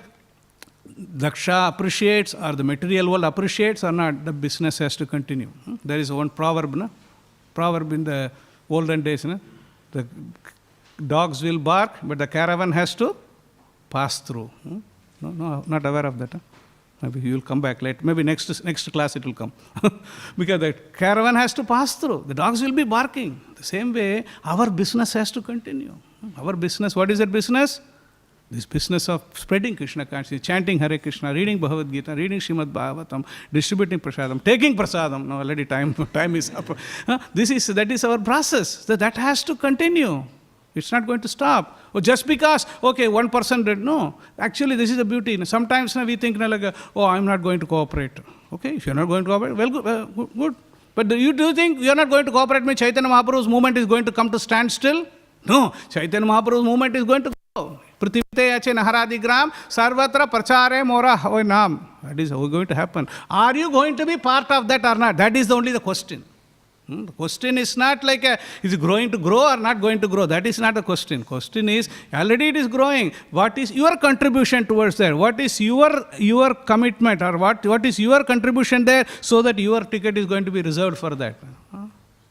Daksha appreciates or the material world appreciates or not, the business has to continue. There is one proverb, proverb in the olden days. The dogs will bark, but the caravan has to pass through. No, not aware of that. Maybe you will come back later. Maybe next class it will come. Because the caravan has to pass through. The dogs will be barking. The same way, our business has to continue. Our business, what is that business? This business of spreading Krishna consciousness, chanting Hare Krishna, reading Bhagavad Gita, reading Śrīmad Bhāgavatam, distributing prasadam, taking prasadam. No, already time is up. That is our process. That has to continue. It's not going to stop. Or just because, okay, one person did. No. Actually, this is the beauty. Sometimes we think, oh, I'm not going to cooperate. Okay, if you're not going to cooperate, well, good. But do you think you're not going to cooperate with Chaitanya Mahaprabhu's movement is going to come to stand still? No. Chaitanya Mahaprabhu's movement is going to go. Prativite ache naharadigram sarvatra prachare mora hoy nam. That is going to happen. Are you going to be part of that or not? That is only the question. The question is not like, is it going to grow or not going to grow? That is not the question. Question is, already it is growing. What is your contribution towards that? What is your commitment, or what is your contribution there, so that your ticket is going to be reserved for that?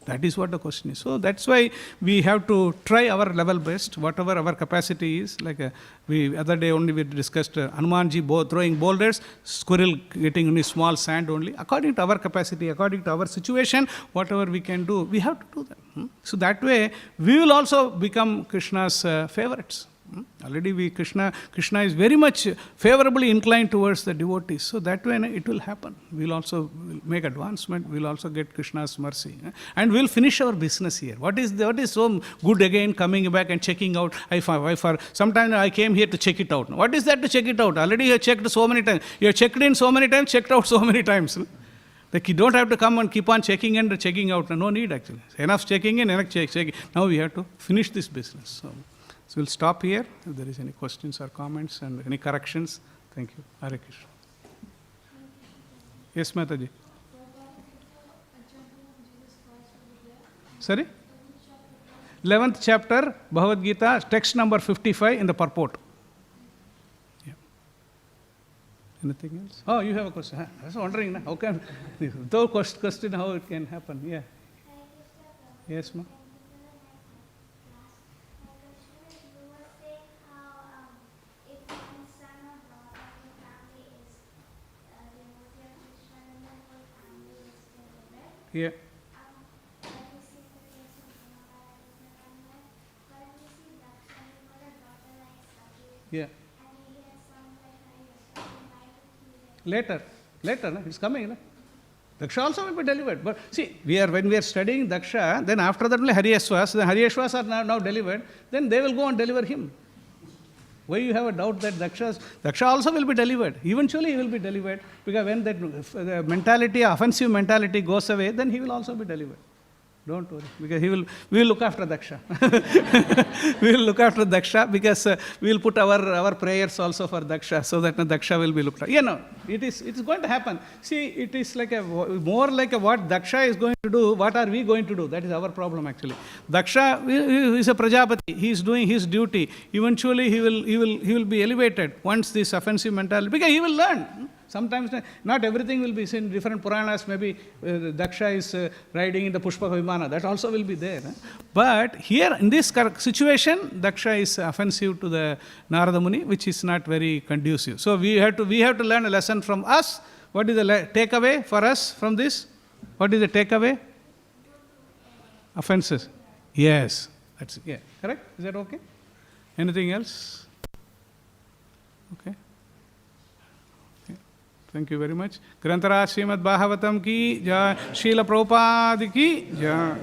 That is what the question is. So that's why we have to try our level best, whatever our capacity is. Like other day only we discussed Hanumanji throwing boulders, squirrel getting only small sand only. According to our capacity, according to our situation, whatever we can do, we have to do that. So that way, we will also become Krishna's favorites. Already Krishna is very much favorably inclined towards the devotees. So that way it will happen. We'll also make advancement. We'll also get Krishna's mercy. And we'll finish our business here. What is so good again coming back and checking out? Sometimes I came here to check it out. What is that to check it out? Already you have checked so many times. You have checked in so many times, checked out so many times. Like you don't have to come and keep on checking in and checking out. No need actually. Enough checking in, enough checking. Now we have to finish this business. So we'll stop here. If there is any questions or comments and any corrections, thank you. Hare Krishna. Yes, Mataji. Sorry? 11th chapter, Bhagavad Gita, text number 55 in the purport. Yeah. Anything else? Oh, you have a question. I was wondering, how can, without question, how it can happen? Yeah. Yes, ma'am. Yeah. Yeah. Later, it's coming. Daksha also will be delivered. But see, when we are studying Daksha, then after that only Haryashvas, the Haryashvas are now delivered, then they will go and deliver him. Why you have a doubt that Daksha also will be delivered? Eventually he will be delivered, because when that mentality, offensive mentality goes away, then he will also be delivered. Don't worry, because we will look after Daksha. We will look after Daksha, because we will put our prayers also for Daksha, so that Daksha will be looked after. It is going to happen. See, it is like more like what Daksha is going to do. What are we going to do? That is our problem actually. Daksha is a Prajapati. He is doing his duty. Eventually he will be elevated once this offensive mentality, because he will learn. Sometimes not everything will be seen. Different Puranas, maybe Daksha is riding in the Pushpa Vimana. That also will be there. But here, in this situation, Daksha is offensive to the Narada Muni, which is not very conducive. So we have to learn a lesson from us. What is the takeaway for us from this? What is the takeaway? Offenses. Yes. That's yeah. Correct? Is that okay? Anything else? Okay. Thank you very much. Grantaraj Śrīmad Bhāgavatam ki jai. Srila Prabhupada ki jai.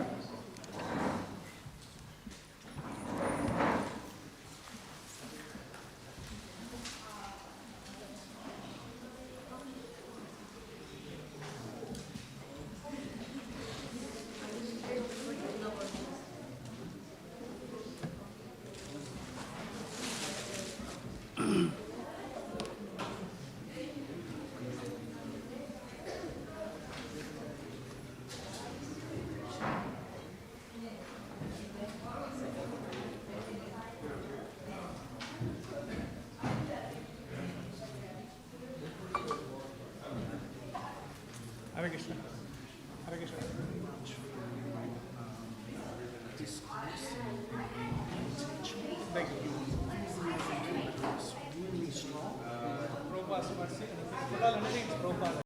Hare Krishna. Hare Krishna. Thank you. Prabhupada,